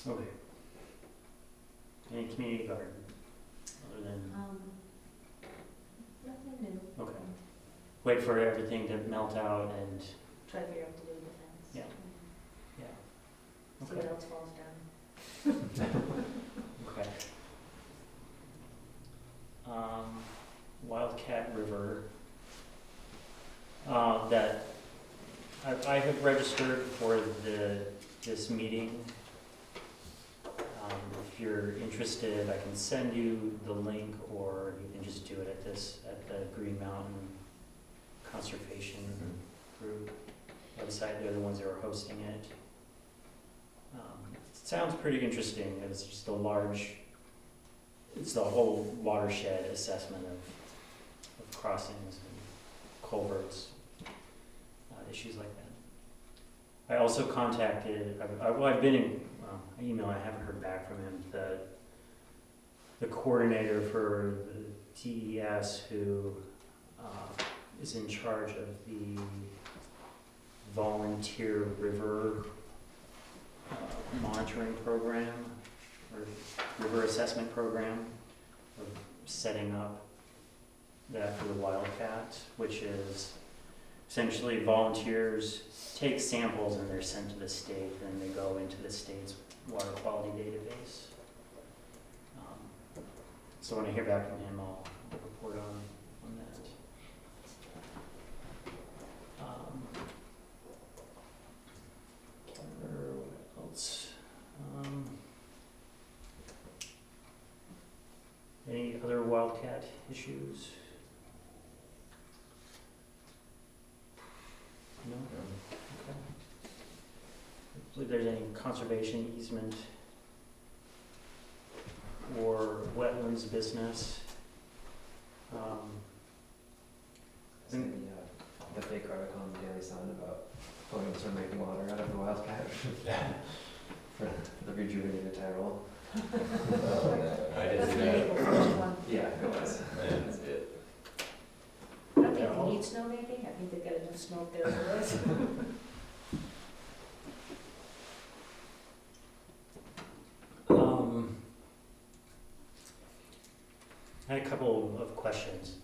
Okay. Any community garden, other than, Nothing new. okay. Wait for everything to melt out and, Try to figure out what to do with the fence. Yeah. yeah. See Okay. what else falls down. Okay. Wildcat River, that I have registered for this meeting. If you're interested, I can send you the link, or you can just do it at the Green Mountain Conservation Group website. They're the ones that are hosting it. It sounds pretty interesting. It's just it's the whole watershed assessment of crossings and culverts, issues like I also contacted, I've been in email, I haven't heard back from him, the coordinator for the TES who is in charge of the volunteer river monitoring program, or river assessment program, of setting up that for the Wildcat, which is essentially volunteers take samples and they're sent to the state, and they go into the state's water quality database. So when I hear back from him, I'll report on that. What else? Any other Wildcat issues? No? Okay. I believe there's any conservation easement or wetlands business. Isn't the fake article in the Daily Sun about floatings from making water out of the Wildcat for the rejuvenated Tyrol? I did That's see the that. Maple Ridge one. Yeah, it was. That's it. I don't think they need snow maybe, I think they've got enough snow up there as it is. I had a couple of questions.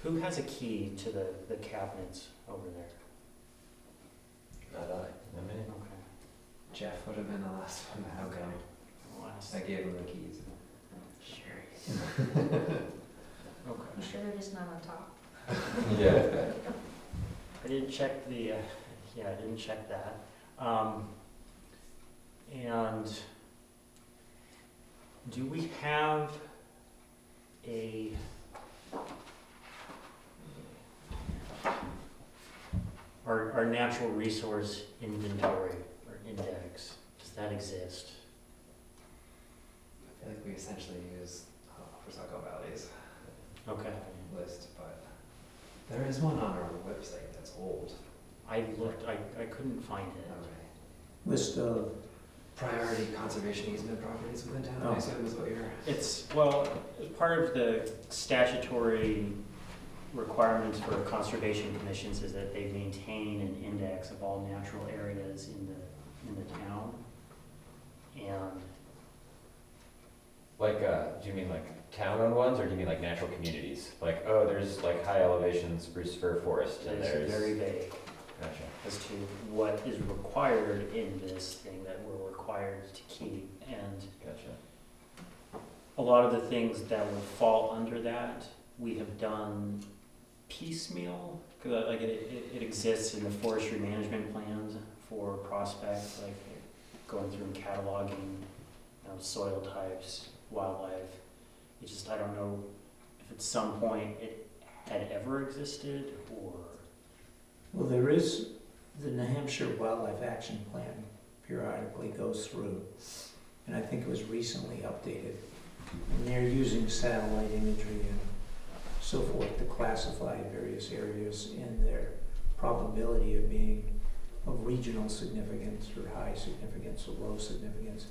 Who has a key to the cabinets over there? Not I. Not me. Okay. Jeff would have been the last one to have them. I'll ask. I gave him the keys. Okay. You sure they're just not on top? Yeah. I didn't check the, I didn't check that. And do we have our natural resource inventory or index, does that exist? I feel like we essentially use Osago Valley's Okay. list, but there is one on our website that's old. I looked, I couldn't find it. List of, Priority conservation easement properties within town, Oh. I assume is what you're. It's, well, part of the statutory requirements for conservation commissions is that they maintain an index of all natural areas in the town. And Like, do you mean like town-owned ones, or do you mean like natural communities? Like, oh, there's like high elevation spruce fir forest, and it's there's. very vague Gotcha. as to what is required in this thing that we're required to keep. And Gotcha. a lot of the things that would fall under that, we have done piecemeal, because like it exists in the forestry management plans for prospects, like going through and cataloging, soil types, wildlife. It's just, I don't know if at some point it had ever existed, or, well, there is, the New Hampshire Wildlife Action Plan periodically goes through, and I think it was recently updated. And they're using satellite imagery and so forth to classify various areas in their probability of being of regional significance or high significance or low significance.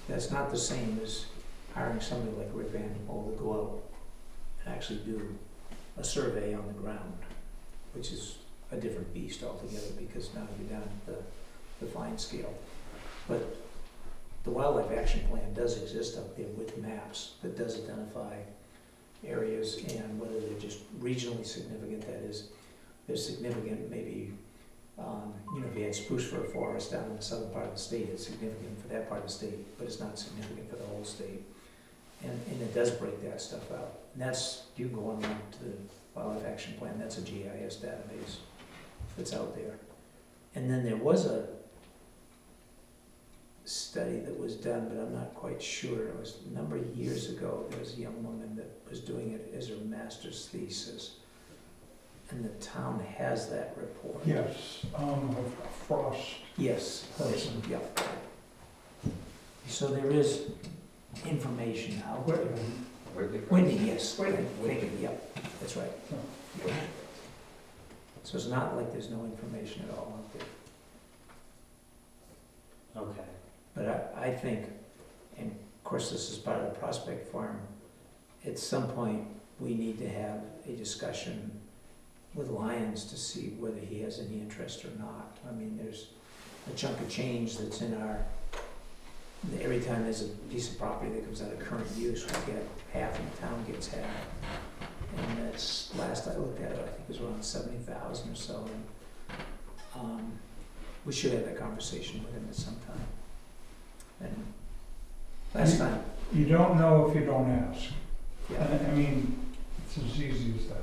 That's not the same as hiring somebody like Rick Van Pol to go out and actually do a survey on the ground, which is a different beast altogether, because now you're down at the fine scale. But the Wildlife Action Plan does exist up there with maps that does identify areas, and whether they're just regionally significant, that is, they're significant maybe, if you had spruce fir forest down in the southern part of the state, it's significant for that part of the state, but it's not significant for the whole state. And it does break that stuff out. And that's, you can go online to the Wildlife Action Plan, that's a GIS database that's out there. And then there was a study that was done, but I'm not quite sure. It was a number of years ago. There was a young woman that was doing it as her master's thesis. And the town has that report. Yes, a Frost Yes. person. Yeah. So there is information out there. Whitney, yes. Whitney. Thank you, yep, that's right. So it's not like there's no information at all out there. Okay, But I think, and of course this is part of the Prospect Farm, at some point, we need to have a discussion with Lyons to see whether he has any interest or not. I mean, there's a chunk of change that's in our, every time there's a piece of property that comes out of current use, we get half and the town gets half. And that's, last I looked at it, I think it was around 70,000 or so. And we should have that conversation with him at some time. And last time, You don't know if you don't ask. yeah. I mean, it's as easy as that.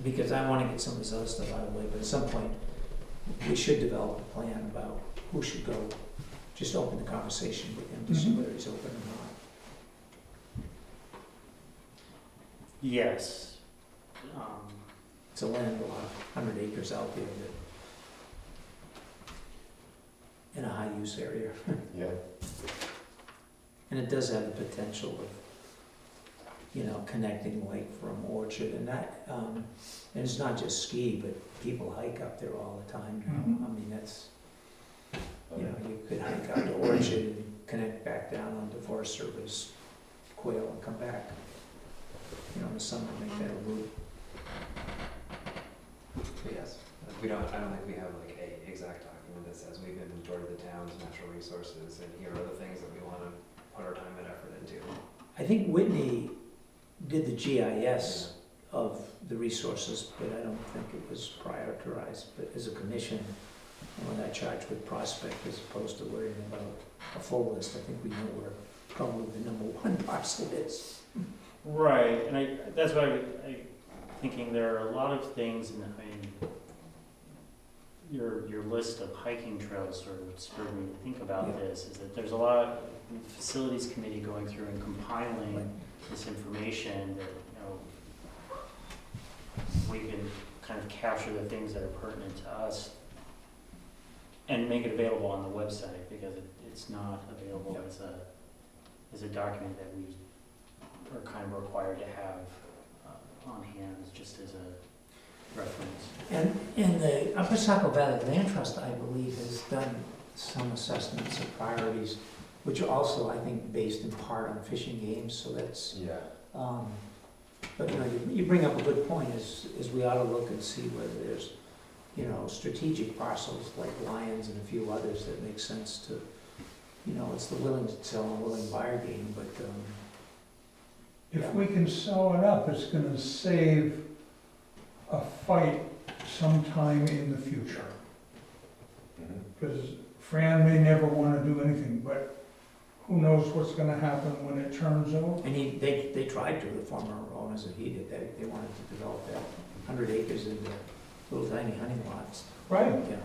Because I want to get some of this other stuff out of the way, but at some point, we should develop a plan about who should go. Just open the conversation with him to see Mhm. whether he's open or not. yes. It's a land lot, 100 acres out there that, in a high-use area. Yeah. And it does have the potential of, you know, connecting Lake from Orchard and that, and it's not just ski, but people hike up there all the time now. Mhm. I mean, that's, you know, you could hike out to Orchard and connect back down onto Forest Service, Quail, and come back. You know, in the summer, make that a route. But yes, I don't think we have like a exact document that says we've inventoried the town's natural resources and here are the things that we wanna put our time and effort into. I think Whitney did the GIS of the resources, but I don't think it was prioritized. But as a commission, when I charged with Prospect as opposed to worrying about a full list, I think we know where probably the number one parcel is. Right, and that's why I thinking there are a lot of things in, I mean, your list of hiking trails sort of spurred me to think about Yeah. this, is that there's a lot, the facilities committee going through and compiling Right. this information that, you know, we can kind of capture the things that are pertinent to us and make it available on the website, because it's not available Yeah. as a document that we are kind of required to have on hand, just as a reference. And the Upper Saco Valley Land Trust, I believe, has done some assessments of priorities, which are also, I think, based in part on fishing games, so that's, Yeah. but, you know, you bring up a good point, is we ought to look and see whether there's, you know, strategic parcels like Lions and a few others that make sense to, you know, it's the willing to sell and willing buyer game, but, If we can sew it up, it's gonna save a fight sometime in the future. Mhm. Because Fran may never wanna do anything, but who knows what's gonna happen when it turns over? and they tried to, the former owners of He did, they wanted to develop that 100 acres into little tiny hunting lots. Right, Yeah,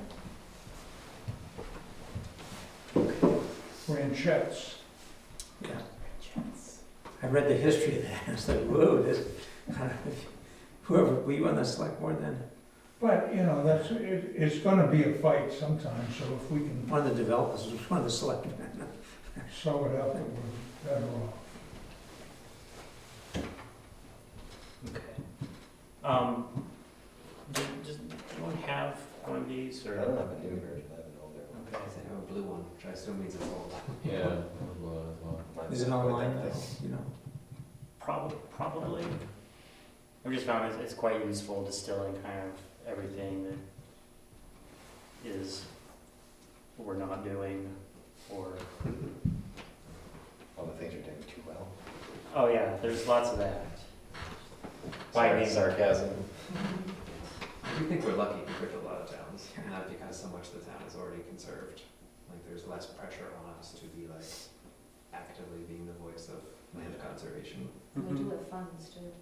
ranchettes. yeah. I read the history of that, I was like, whoa, this, whoever, were you on the select board then? But, you know, it's gonna be a fight sometime, so if we can One of the developers was one of the selectmen. sew it up, we're better off. Okay. Does anyone have one of these, I or? don't have a new version, I have an older one. Okay. I have a blue one, which I assume means it's old. Yeah. Is it online, you know? Probably. I've just found it's quite useful distilling kind of everything that is, what we're not doing, or, All the things are doing too well. oh yeah, there's lots of that. Finding sarcasm. I do think we're lucky compared to a lot of towns, and not because so much of the town is already conserved. Like, there's less pressure on us to be like actively being the voice of land conservation. And we Mhm. do have funds too.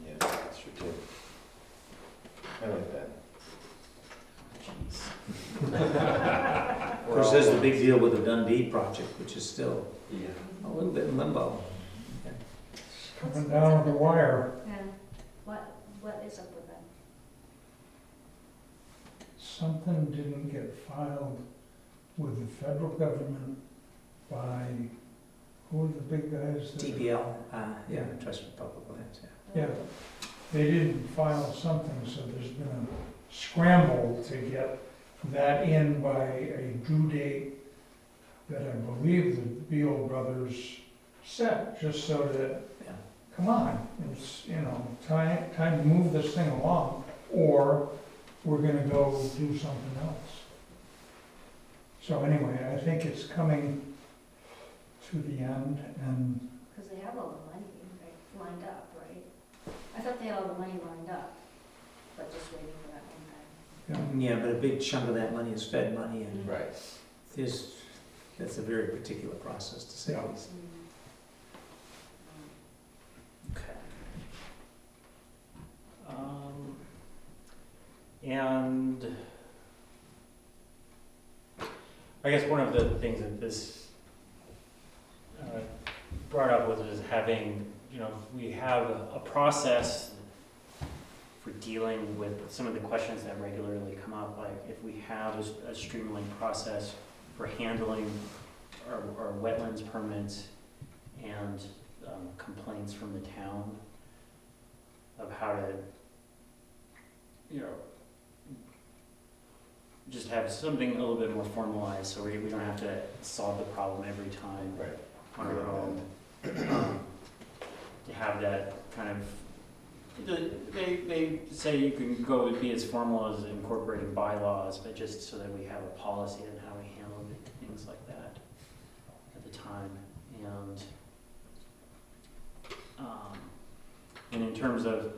Yeah, that's true too. I like that. Of course, there's the big deal with the Dundee project, which is still Yeah. a little bit in limbo. Coming down the wire, And what is up with that? something didn't get filed with the federal government by, who are the big guys? that- TPL, yeah, Trust for Public Lands, yeah. Yeah. They didn't file something, so there's been a scramble to get that in by a due date that I believe the Beal brothers set, just so that, Yeah. come on, it's, you know, time to move this thing along, or we're gonna go do something else. So anyway, I think it's coming to the end, and Because they have all the money, right, lined up, right? I thought they had all the money lined up, but just waiting for that one time. you know, Yeah, but a big chunk of that money is Fed money, and Right. that's a very particular process, to say the Yeah. least. Okay. And I guess one of the things that this brought up was having, you know, we have a process for dealing with some of the questions that regularly come up, like if we have a streamlined process for handling our wetlands permits and complaints from the town of how to, you know, just have something a little bit more formalized, so we don't have to solve the problem every time Right. on our own. To have that kind of, they say you can go and be as formal as incorporating bylaws, but just so that we have a policy on how we handle things like that at the time. And in terms of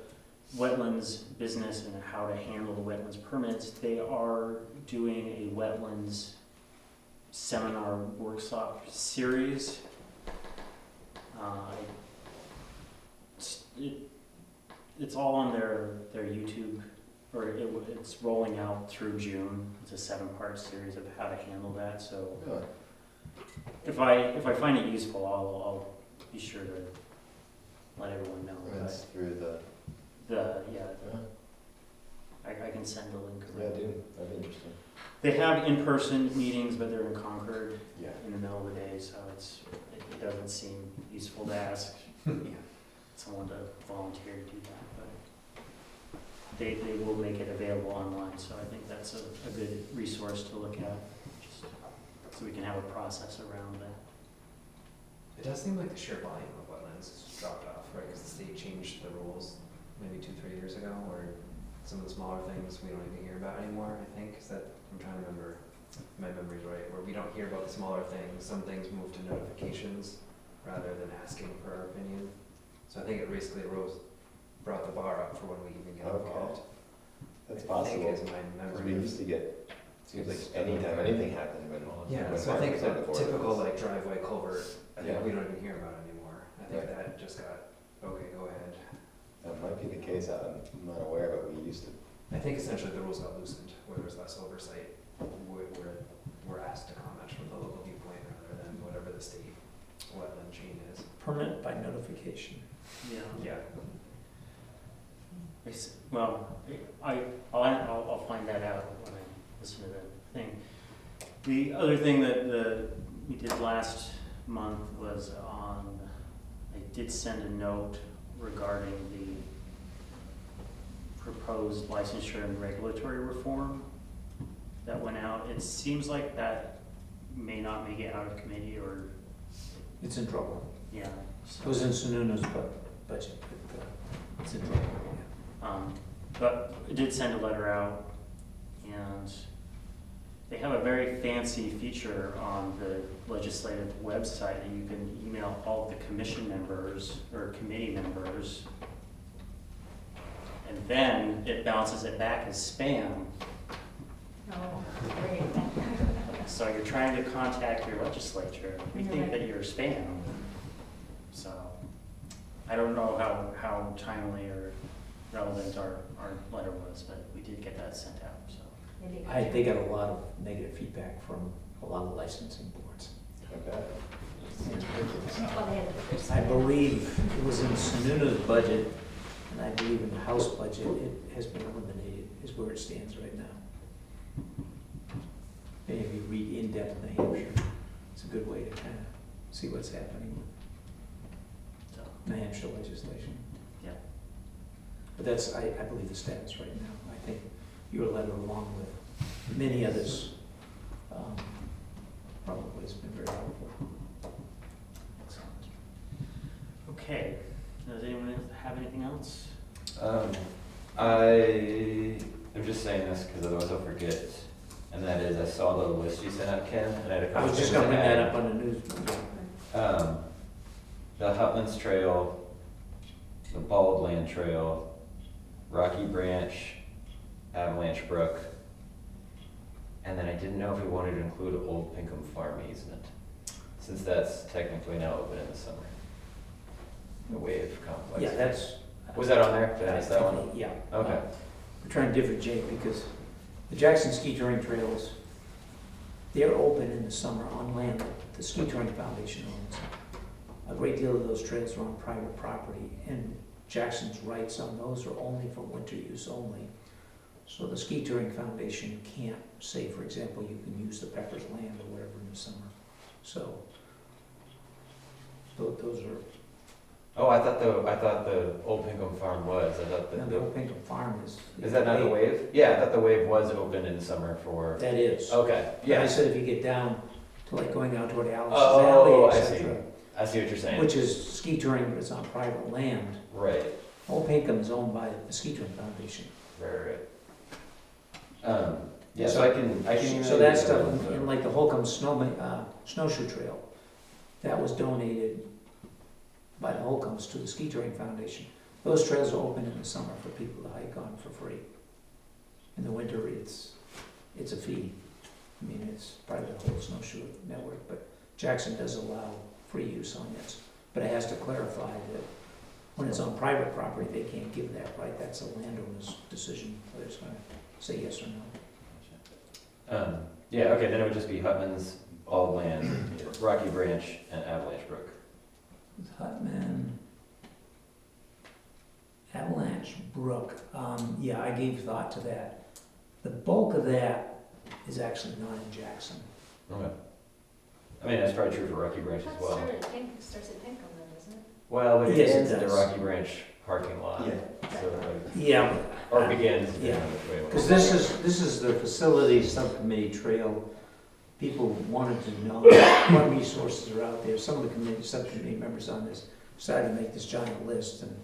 wetlands business and how to handle the wetlands permits, they are doing a wetlands seminar workshop series. It's all on their YouTube, or it's rolling out through June. It's a 7-part series of how to handle that, so Yeah. if I find it useful, I'll be sure to let everyone know. Runs through the, Yeah, yeah, I can send the link yeah, around. dude, that'd be interesting. They have in-person meetings, but they're in Concord Yeah. in the middle of the day, so it doesn't seem useful to ask someone to volunteer to do that, but they will make it available online, so I think that's a good resource to look at, just so we can have a process around that. It does seem like the sheer volume of wetlands has dropped off, right? Because the state changed the rules maybe 2-3 years ago, where some of the smaller things we don't even hear about anymore, I think. Is that, I'm trying to remember, if my memory's right, where we don't hear about the smaller things. Some things move to notifications rather than asking for our opinion. So I think it basically brought the bar up for when we even get Okay. involved. That's I possible. think is my Because memory. we used to get, seems like anytime anything happened when. Yeah, when so I think farmers had that the board, typical it was- like driveway culvert, I think Yeah. we don't even hear about anymore. I think Right. that just got, okay, go ahead. That might be the case, I'm not aware, but we used to, I think essentially the rules got loosened, where there's less oversight, where we're asked to comment from the local viewpoint rather than whatever the state wetland chain is. Permit by notification. Yeah. Well, I'll find that out when I listen to the thing. The other thing that we did last month was I did send a note regarding the proposed licensure and regulatory reform that went out. It seems like that may not make it out of committee, or, It's in trouble. yeah. It was in Sununa's budget, but it's in trouble, But I did send a letter out, and they have a very fancy feature on the legislative website that you can email all the commission members or committee members, and then it bounces it back as spam. Oh, great. So you're trying to contact your legislature, we think that you're spam. So I don't know how timely or relevant our letter was, but we did get that sent out, so. Maybe yeah. They got a lot of negative feedback from a lot of licensing boards. I bet. Seems ridiculous. Well, they had the first I one. believe it was in Sununa's budget, and I believe in the House budget, it has been eliminated, is where it stands right now. And if you read in-depth New Hampshire, it's a good way to kind of see what's happening So, with New Hampshire legislation. yeah. But that's, I believe, the status right now. I think your letter along with many others. Probably has been very helpful. Okay, does anyone else have anything else? I am just saying this because otherwise I'll forget, and that is I saw the list you sent out, Ken, and I had a I couple was just things gonna to bring that add. up on the news. The Hutlands Trail, the Baldland Trail, Rocky Branch, Avalanche Brook, and then I didn't know if we wanted to include Old Pinkham Farm easement, since that's technically now open in the summer. The Wave Complex. Yeah, that's. Was that on there? Did I miss that one? Yeah. Okay. We're trying to differentiate because the Jackson Ski Touring Trails, they're open in the summer on land that the Ski Touring Foundation owns. A great deal of those trails are on private property, and Jackson's rights on those are only for winter use only. So the Ski Touring Foundation can't say, for example, you can use the Pepper's land or whatever in the summer. So those are, Oh, I thought the Old Pinkham Farm was. I thought now that the Old Pinkham Farm is. is that not the Wave? Yeah, I thought the Wave was open in the summer for. That is. Okay. But I Yeah. said if you get down to like going out toward Alice's Oh, Alley, I et see. cetera, I see what you're saying. which is ski touring, but it's on private land. Right. Old Pinkham is owned by the Ski Touring Foundation. Right. Yeah. So I can. email So you that the stuff, info. in like the Holcomb Snowshoe Trail, that was donated by the Holcombs to the Ski Touring Foundation. Those trails are open in the summer for people to hike on for free. In the winter, it's a fee. I mean, it's part of the whole snowshoe network, but Jackson does allow free use on this. But it has to clarify that when it's on private property, they can't give that right. That's a landowner's decision, whether it's gonna say yes or no. Yeah. Okay. Then it would just be Hutman's, Baldland, Rocky Branch, and Avalanche Brook. Hutman, Avalanche Brook, yeah, I gave thought to that. The bulk of that is actually not in Jackson. Okay. I mean, that's probably true for Rocky Branch as That well. starts at Pinkham then, doesn't it? Well, but it Yes, it ends at the does. Rocky Branch parking lot. Yeah. So like, Yeah, or begins. depending Yeah. on which way it because was. this is the facility subcommittee trail. People wanted to know what resources are out there. Some of the committee, subcommittee members on this decided to make this giant list and,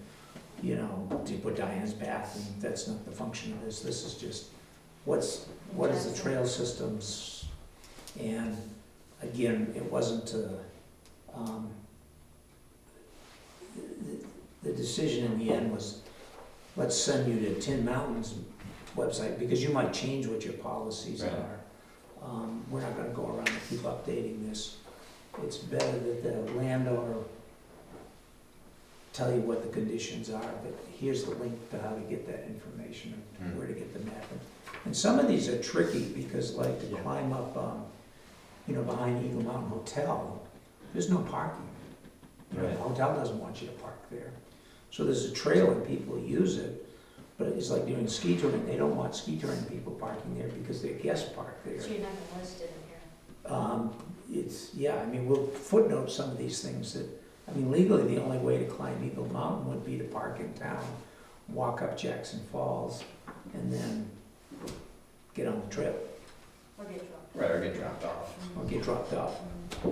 you know, to put Diane's Path, and that's not the function of this. This is just, what is the trail systems? And again, it wasn't, the decision in the end was, let's send you to Tin Mountain's website, because you might change what your policies Right. are. We're not gonna go around and keep updating this. It's better that the landowner tell you what the conditions are, but here's the link to how to get that information, and where to get the map. And some of these are tricky, because like to Yeah. climb up, you know, behind Eagle Mountain Hotel, there's no parking. You know, Right. the hotel doesn't want you to park there. So there's a trail and people use it, but it's like doing ski touring, they don't want ski touring people parking there because their guests park there. So you're not gonna list it in here? It's, yeah, I mean, we'll footnote some of these things that, I mean, legally, the only way to climb Eagle Mountain would be to park in town, walk up Jackson Falls, and then get on the trail, Or get dropped? Right, or get dropped off. or get dropped off. Yeah,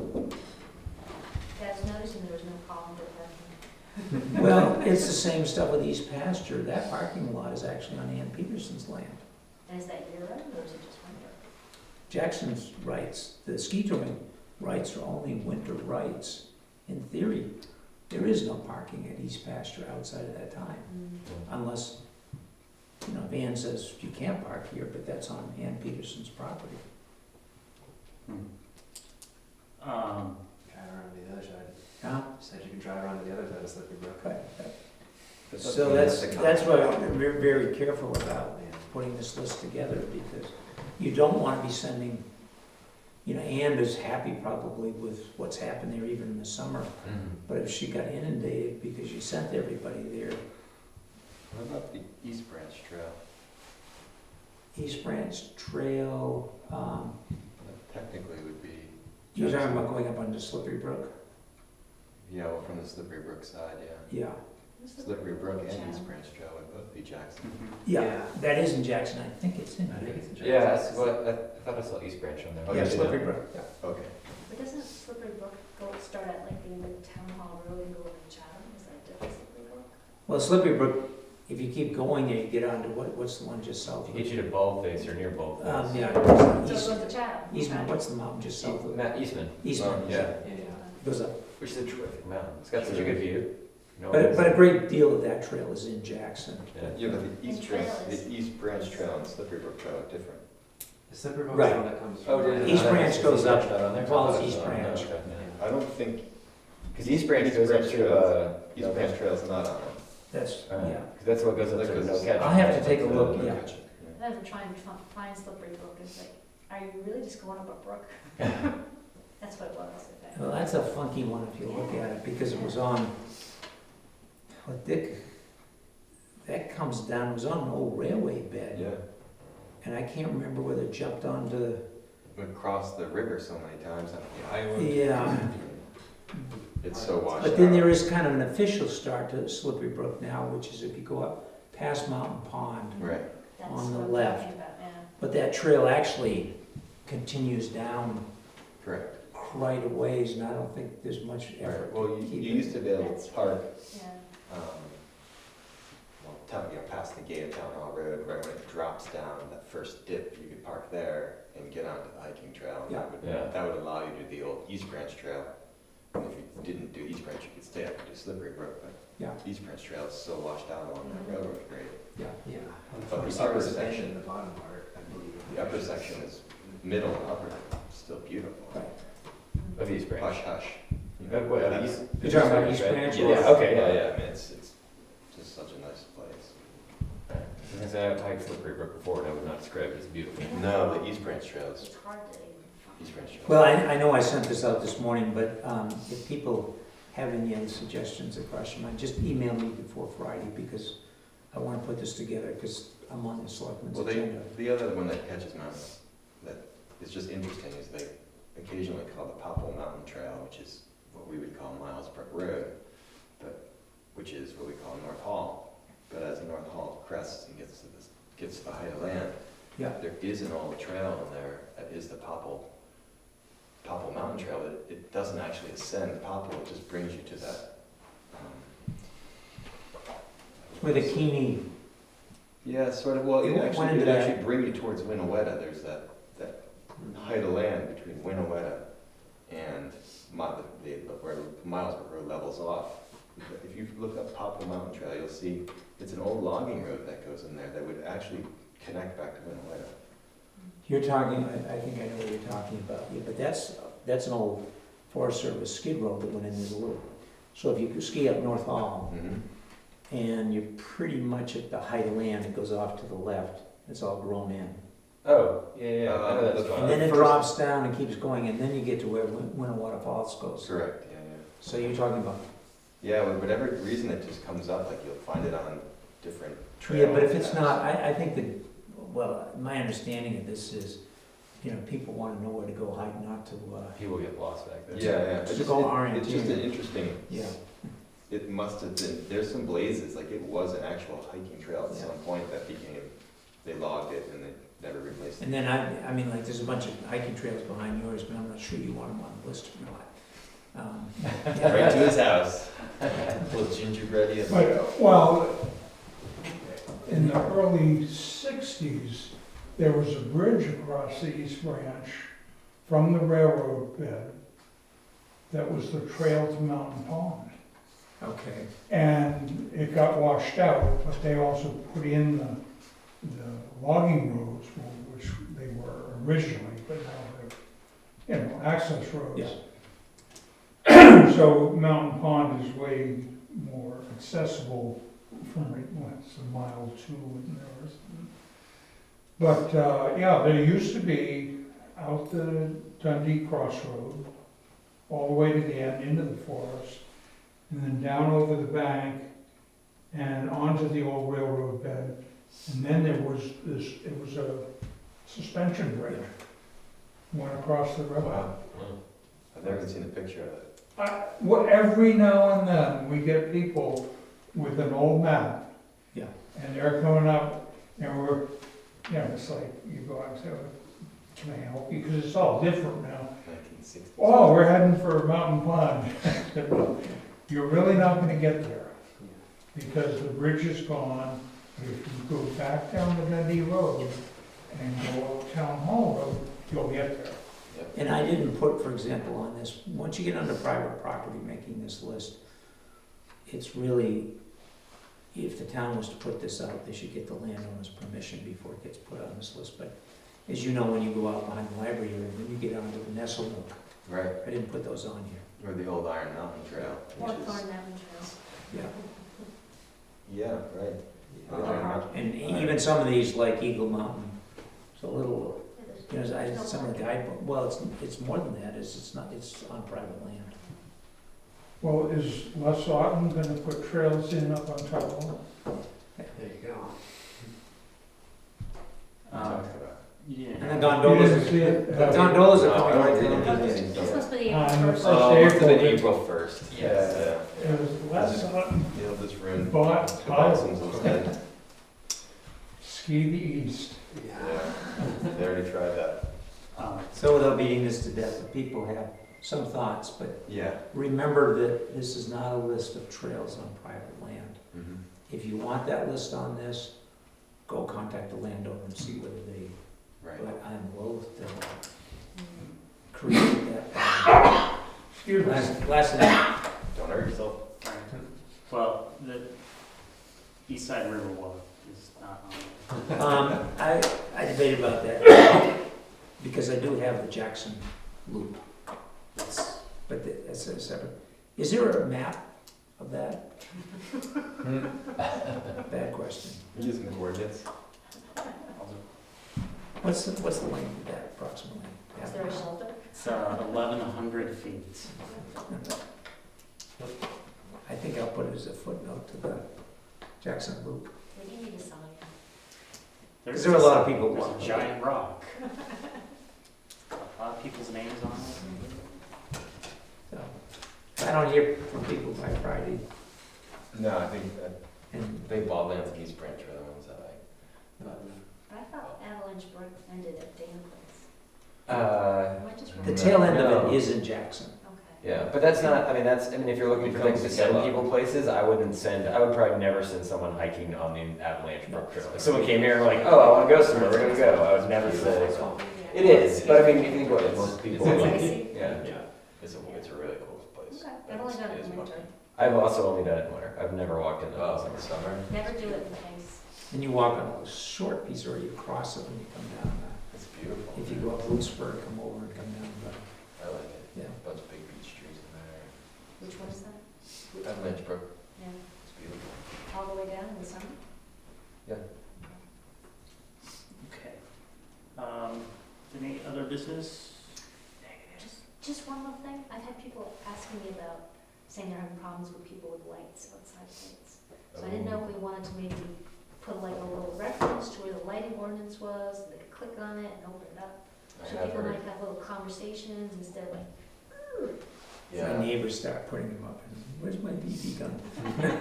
I was noticing there was no column for parking. Well, it's the same stuff with East Pasture, that parking lot is actually on Ann Peterson's land. And is that year-round or is it just winter? Jackson's rights, the ski touring rights are only winter rights. In theory, there is no parking at East Pasture outside of that time, unless, you know, Van says you can't park here, but that's on Ann Peterson's property. Drive around to the other side. Huh? Said you could drive around to the other side of Slippery Brook. But So that's why we're very careful about putting this list together, because you don't want to be sending, you know, Ann is happy probably with what's happened there even in the summer, but if she got inundated because you sent everybody there, What about the East Branch Trail? East Branch Trail, That technically would be, you're talking about going up onto Slippery Brook? yeah, well, from the Slippery Brook side, yeah. Yeah, Who's the Slippery Brook and Chatham? East Branch Trail would both be Jackson. Yeah, that is in Jackson, I think it's in I think here. it's in Yeah, Jackson. that's what, I thought I saw East Branch on there. Oh, Yeah, you did Slippery that? Brook, yeah. Okay. But doesn't Slippery Brook start at like the end of Town Hall Road and go over to Chatham? Is that different Slippery Brook? Well, Slippery Brook, if you keep going there, you get onto, what's the one just south To of? get you to Baldface or near Baldface. Yeah, So it East- goes to Chatham? Eastman, Okay. what's the mountain just south of? Matt Eastman. Eastman, Yeah. Yeah, goes up. Which is a terrific mountain. It's got such a good view. No But one's- a great deal of that trail is in Jackson. Yeah. Yeah, but the And East Branch, trails. the East Branch Trail and Slippery Brook Trail are different. The Slippery Brook Right. is the one that comes from. Oh, did it? East No, Branch that's- goes East up, Branch not on there? follows Oh, East oh, Branch. okay. I don't think Because East Branch goes up to, East Branch Trail's not on it. That's, Alright. yeah. 'Cause that's what goes up That to goes- No Catch. I'll have to take a look, No yeah. Catch. And I've been trying to find Slippery Brook, it's like, are you really just going up a brook? That's what it was, I think. Well, that's a funky one if you look at it, because it was on, what Dick, that comes down, it was on an old railway bed. Yeah, And I can't remember whether it jumped onto, we crossed the river so many times on the island. yeah. It's so washed out. But then there is kind of an official start to Slippery Brook now, which is if you go up past Mountain Pond. Right. That's On the what I'm left. talking about, yeah. But that trail actually continues down Correct. quite a ways, and I don't think there's much effort. Right. Well, you keep you it. used to be able That's to park, Yeah. past the gate of Town Hall Road, right when it drops down, that first dip, you could park there and get onto the hiking trail. And that would- Yeah. That would allow you to do the old East Branch Trail. And if you didn't do East Branch, you could stay up and do Slippery Brook, but Yeah. East Branch Trail is so washed out along that Mhm. railroad grade. Yeah. Yeah. But the Forest upper Service section- abandoned the bottom part, I believe. The upper section is, middle and upper, still beautiful. Mm-hmm. Of East Branch. Hush, hush. What, The East- You're talking about East right? Branch? Yeah, okay, Yeah, yeah. yeah, I mean, it's just such a nice place. Because I've hiked Slippery Brook before, and I would not describe it as beautiful. No, the East Branch Trail is, It's hard to even East find. Branch Trail. Well, I know I sent this out this morning, but if people have any other suggestions or questions, just email me before Friday, because I want to put this together, because I'm on the selectmen's Well, agenda. the other one that catches my, that is just interesting is they occasionally call the Popple Mountain Trail, which is what we would call Miles Brook Road, but, which is what we call North Hall. But as North Hall crests and gets to the height of land, Yeah. there is an old trail in there that is the Popple Mountain Trail. It doesn't actually ascend Popple, it just brings you to that. Where the Keeney, Yeah, sort of, well, It it went actually, into it that- actually bring you towards Winnowetta. There's that height of land between Winnowetta and where Miles Brook Road levels off. If you look up Popple Mountain Trail, you'll see it's an old logging road that goes in there that would actually connect back to Winnowetta. you're talking, I think I know what you're talking about, yeah, but that's an old Forest Service skid road that went in there a little. So if you could ski up North Hall, and you're pretty much at the height of land, it goes off to the left, it's all grown in. Oh, yeah, yeah, I know that's the- fine. And then it first- drops down and keeps going, and then you get to where Winnewater Falls goes. Correct, yeah, yeah. So you're talking about, Yeah, but whatever reason it just comes up, like you'll find it on different trails. yeah, but if it's not, I think that, well, my understanding of this is, people want to know where to go hike, not to, People get lost back there. Yeah, yeah. Just It's go It's just an orienteering. interesting, yeah. it must have been, there's some blazes, like it was an actual hiking trail at Yeah. some point that they logged it and they never replaced it. And then I mean, like, there's a bunch of hiking trails behind yours, but I'm not sure you want them on the list or not. Right to his house. Little gingerbread. But, well, in the early 60s, there was a bridge across the East Branch from the railroad bed that was the trail to Mountain Pond. Okay. And it got washed out, but they also put in the logging roads, which they were originally, but now they're, access roads. Yeah. So Mountain Pond is way more accessible from, it's a mile two and there was. But, yeah, there used to be out the Dundee Crossroad, all the way to the end, into the forest, and then down over the bank and onto the old railroad bed. And then there was it was a suspension bridge, went across the river. Wow. I've never seen a picture of it. Every now and then, we get people with an old map. Yeah. And they're coming up, and we're, you know, it's like, you go out and say, can I help you? Because it's all different now. 1960s. Oh, we're heading for Mountain Pond. I said, "Well, you're really not gonna get there, because the bridge is gone. But if you go back down the Dundee Road and go up Town Hall Road, you'll get there." And I didn't put, for example, on this, once you get onto private property, making this list, it's really, if the town was to put this out, they should get the landowner's permission before it gets put on this list. But as you know, when you go out behind the library, or when you get onto the Nestle Nook, Right, I didn't put those on here. or the old Iron Mountain Trail. which is- Hawthorne Mountain Trails. Yeah. Yeah, right. Or Iron Har- Mountain. And even some of these, like Eagle Mountain, it's a little, Yeah, there's- you know, there's no some of the parking. guidebook, well, it's more than that, it's not, it's on private land. Well, is Les Otten gonna put trails in up on top of it? There you go. Yeah. And the gondolas, You didn't see it? the gondolas are No, I coming right didn't. down. It's supposed to be On the April first. first Oh, day it must have been April. April 1st. Yes. Yeah. It was Les Otten You'll just ruin bought Housing's houses, instead. Ski the East. Yeah, they already tried that. So without beating this to death, the people have some thoughts, but Yeah. remember that this is not a list of trails on private land. Mm-hmm. If you want that list on this, go contact the landowner and see whether they, Right. but I'm loath to create that. Excuse me. Last thing, Don't hurt yourself. Well, the East Side Riverwalk is not on it. I debated about that, because I do have the Jackson Loop, That's, but that's a separate. Is there a map of that? Bad question. Using the coordinates. What's the length of that approximately? Is there a shelter? it's 1,100 feet. I think I'll put it as a footnote to the Jackson Loop. What do you need a sign? Because there are a lot of people There's walking. a giant rock. A lot of people's names on it. So, if I don't hear from people by Friday, No, I think and Big Baldlands and East Branch are the ones that I thought Avalanche Brook ended at Dana Place. I. Am I just the wrong? tail end of No. it is in Jackson. Okay. Yeah, but that's not, I mean, if you're looking for things to send Becomes people places, I would probably never send someone hiking on the Avalanche Brook Trail. If someone came here and were like, oh, I wanna go somewhere, we're gonna go, I would never say, it is, but I mean, if you think about it, most people, It's like, icy. yeah. It's a really cool place. Okay, I've only done it in winter. I've also only done it in winter, I've never walked in the Oh, summer. summer. Never do it in ice. And you walk on a short piece, or you cross it when you come down. It's beautiful. If you go up Lewisburg, come over and come down. I like it. Yeah. Bunch of big beech trees in there. Which one is that? Avalanche Brook, Yeah, it's beautiful. all the way down in the summer? Okay. Any other business? Just one more thing, I've had people asking me about, saying they're having problems with people with lights, outside lights. So I didn't know if we wanted to maybe put like a little reference to where the lighting ordinance was, they could click on it and open it up. I So have people heard, might have little conversations instead of like, My yeah, neighbors start putting them up, and where's my BB gun?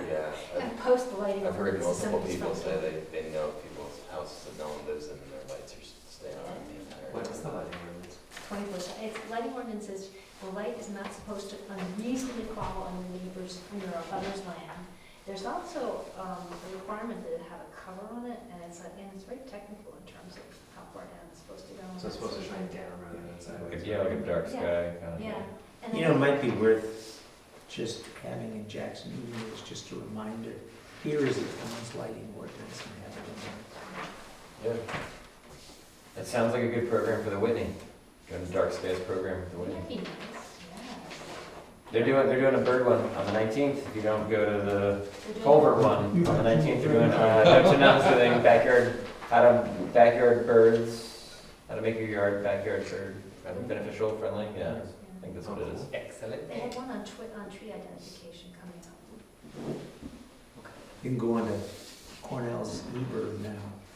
yeah. and post the lighting I've heard ordinance. to multiple somebody's people front say door. they know people's houses that no one lives in and their lights are staying on the entire. What is the time. lighting ordinance? 24/7. It's, lighting ordinance is, the light is not supposed to unreasonably fall on the neighbor's, on your other's land. There's also, a requirement that it have a cover on it, and it's very technical in terms of how far down it's supposed to go. So it's supposed to shine down rather than sideways? Yeah, like a dark sky kind of thing. Yeah. And You then- know, it might be worth just having in Jackson, even if it's just a reminder, here is the town's lighting ordinance, and have it in there. Yeah. That sounds like a good program for the Whitney. Got a dark skies program for the Whitney. That'd be nice, yeah. They're doing a bird one on the 19th. If you don't go to the They're doing- culvert one on the 19th, they're doing Dutch announcing backyard birds, how to make your backyard bird beneficial, friendly. Yeah, I think that's what it is. Excellent. They had one on tree identification coming up. You can go on to Cornell's eBird now,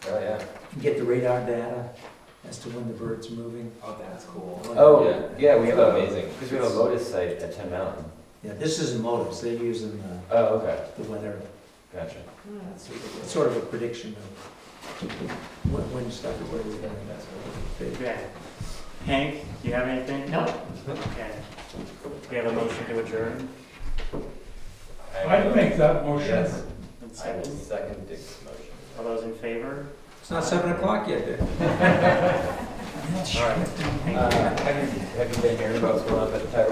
Oh, yeah. and get the radar data as to when the bird's moving. Oh, that's cool. Oh, Yeah. yeah, we have a, Amazing. because we have a Lotus site at 10 Mountain. Yeah, this isn't Motus, they're using Oh, okay. the weather Gotcha. That's ridiculous. It's sort of a prediction of when stuff is really going to be. Yeah. Hank, do you have anything? No. Okay. We have a motion to adjourn. I'd make that motion. Yes, And I will second. second Dick's motion. All those in favor? It's not 7 o'clock yet, then. All right. Thank you. Have you been hearing about what's going on at the Tiger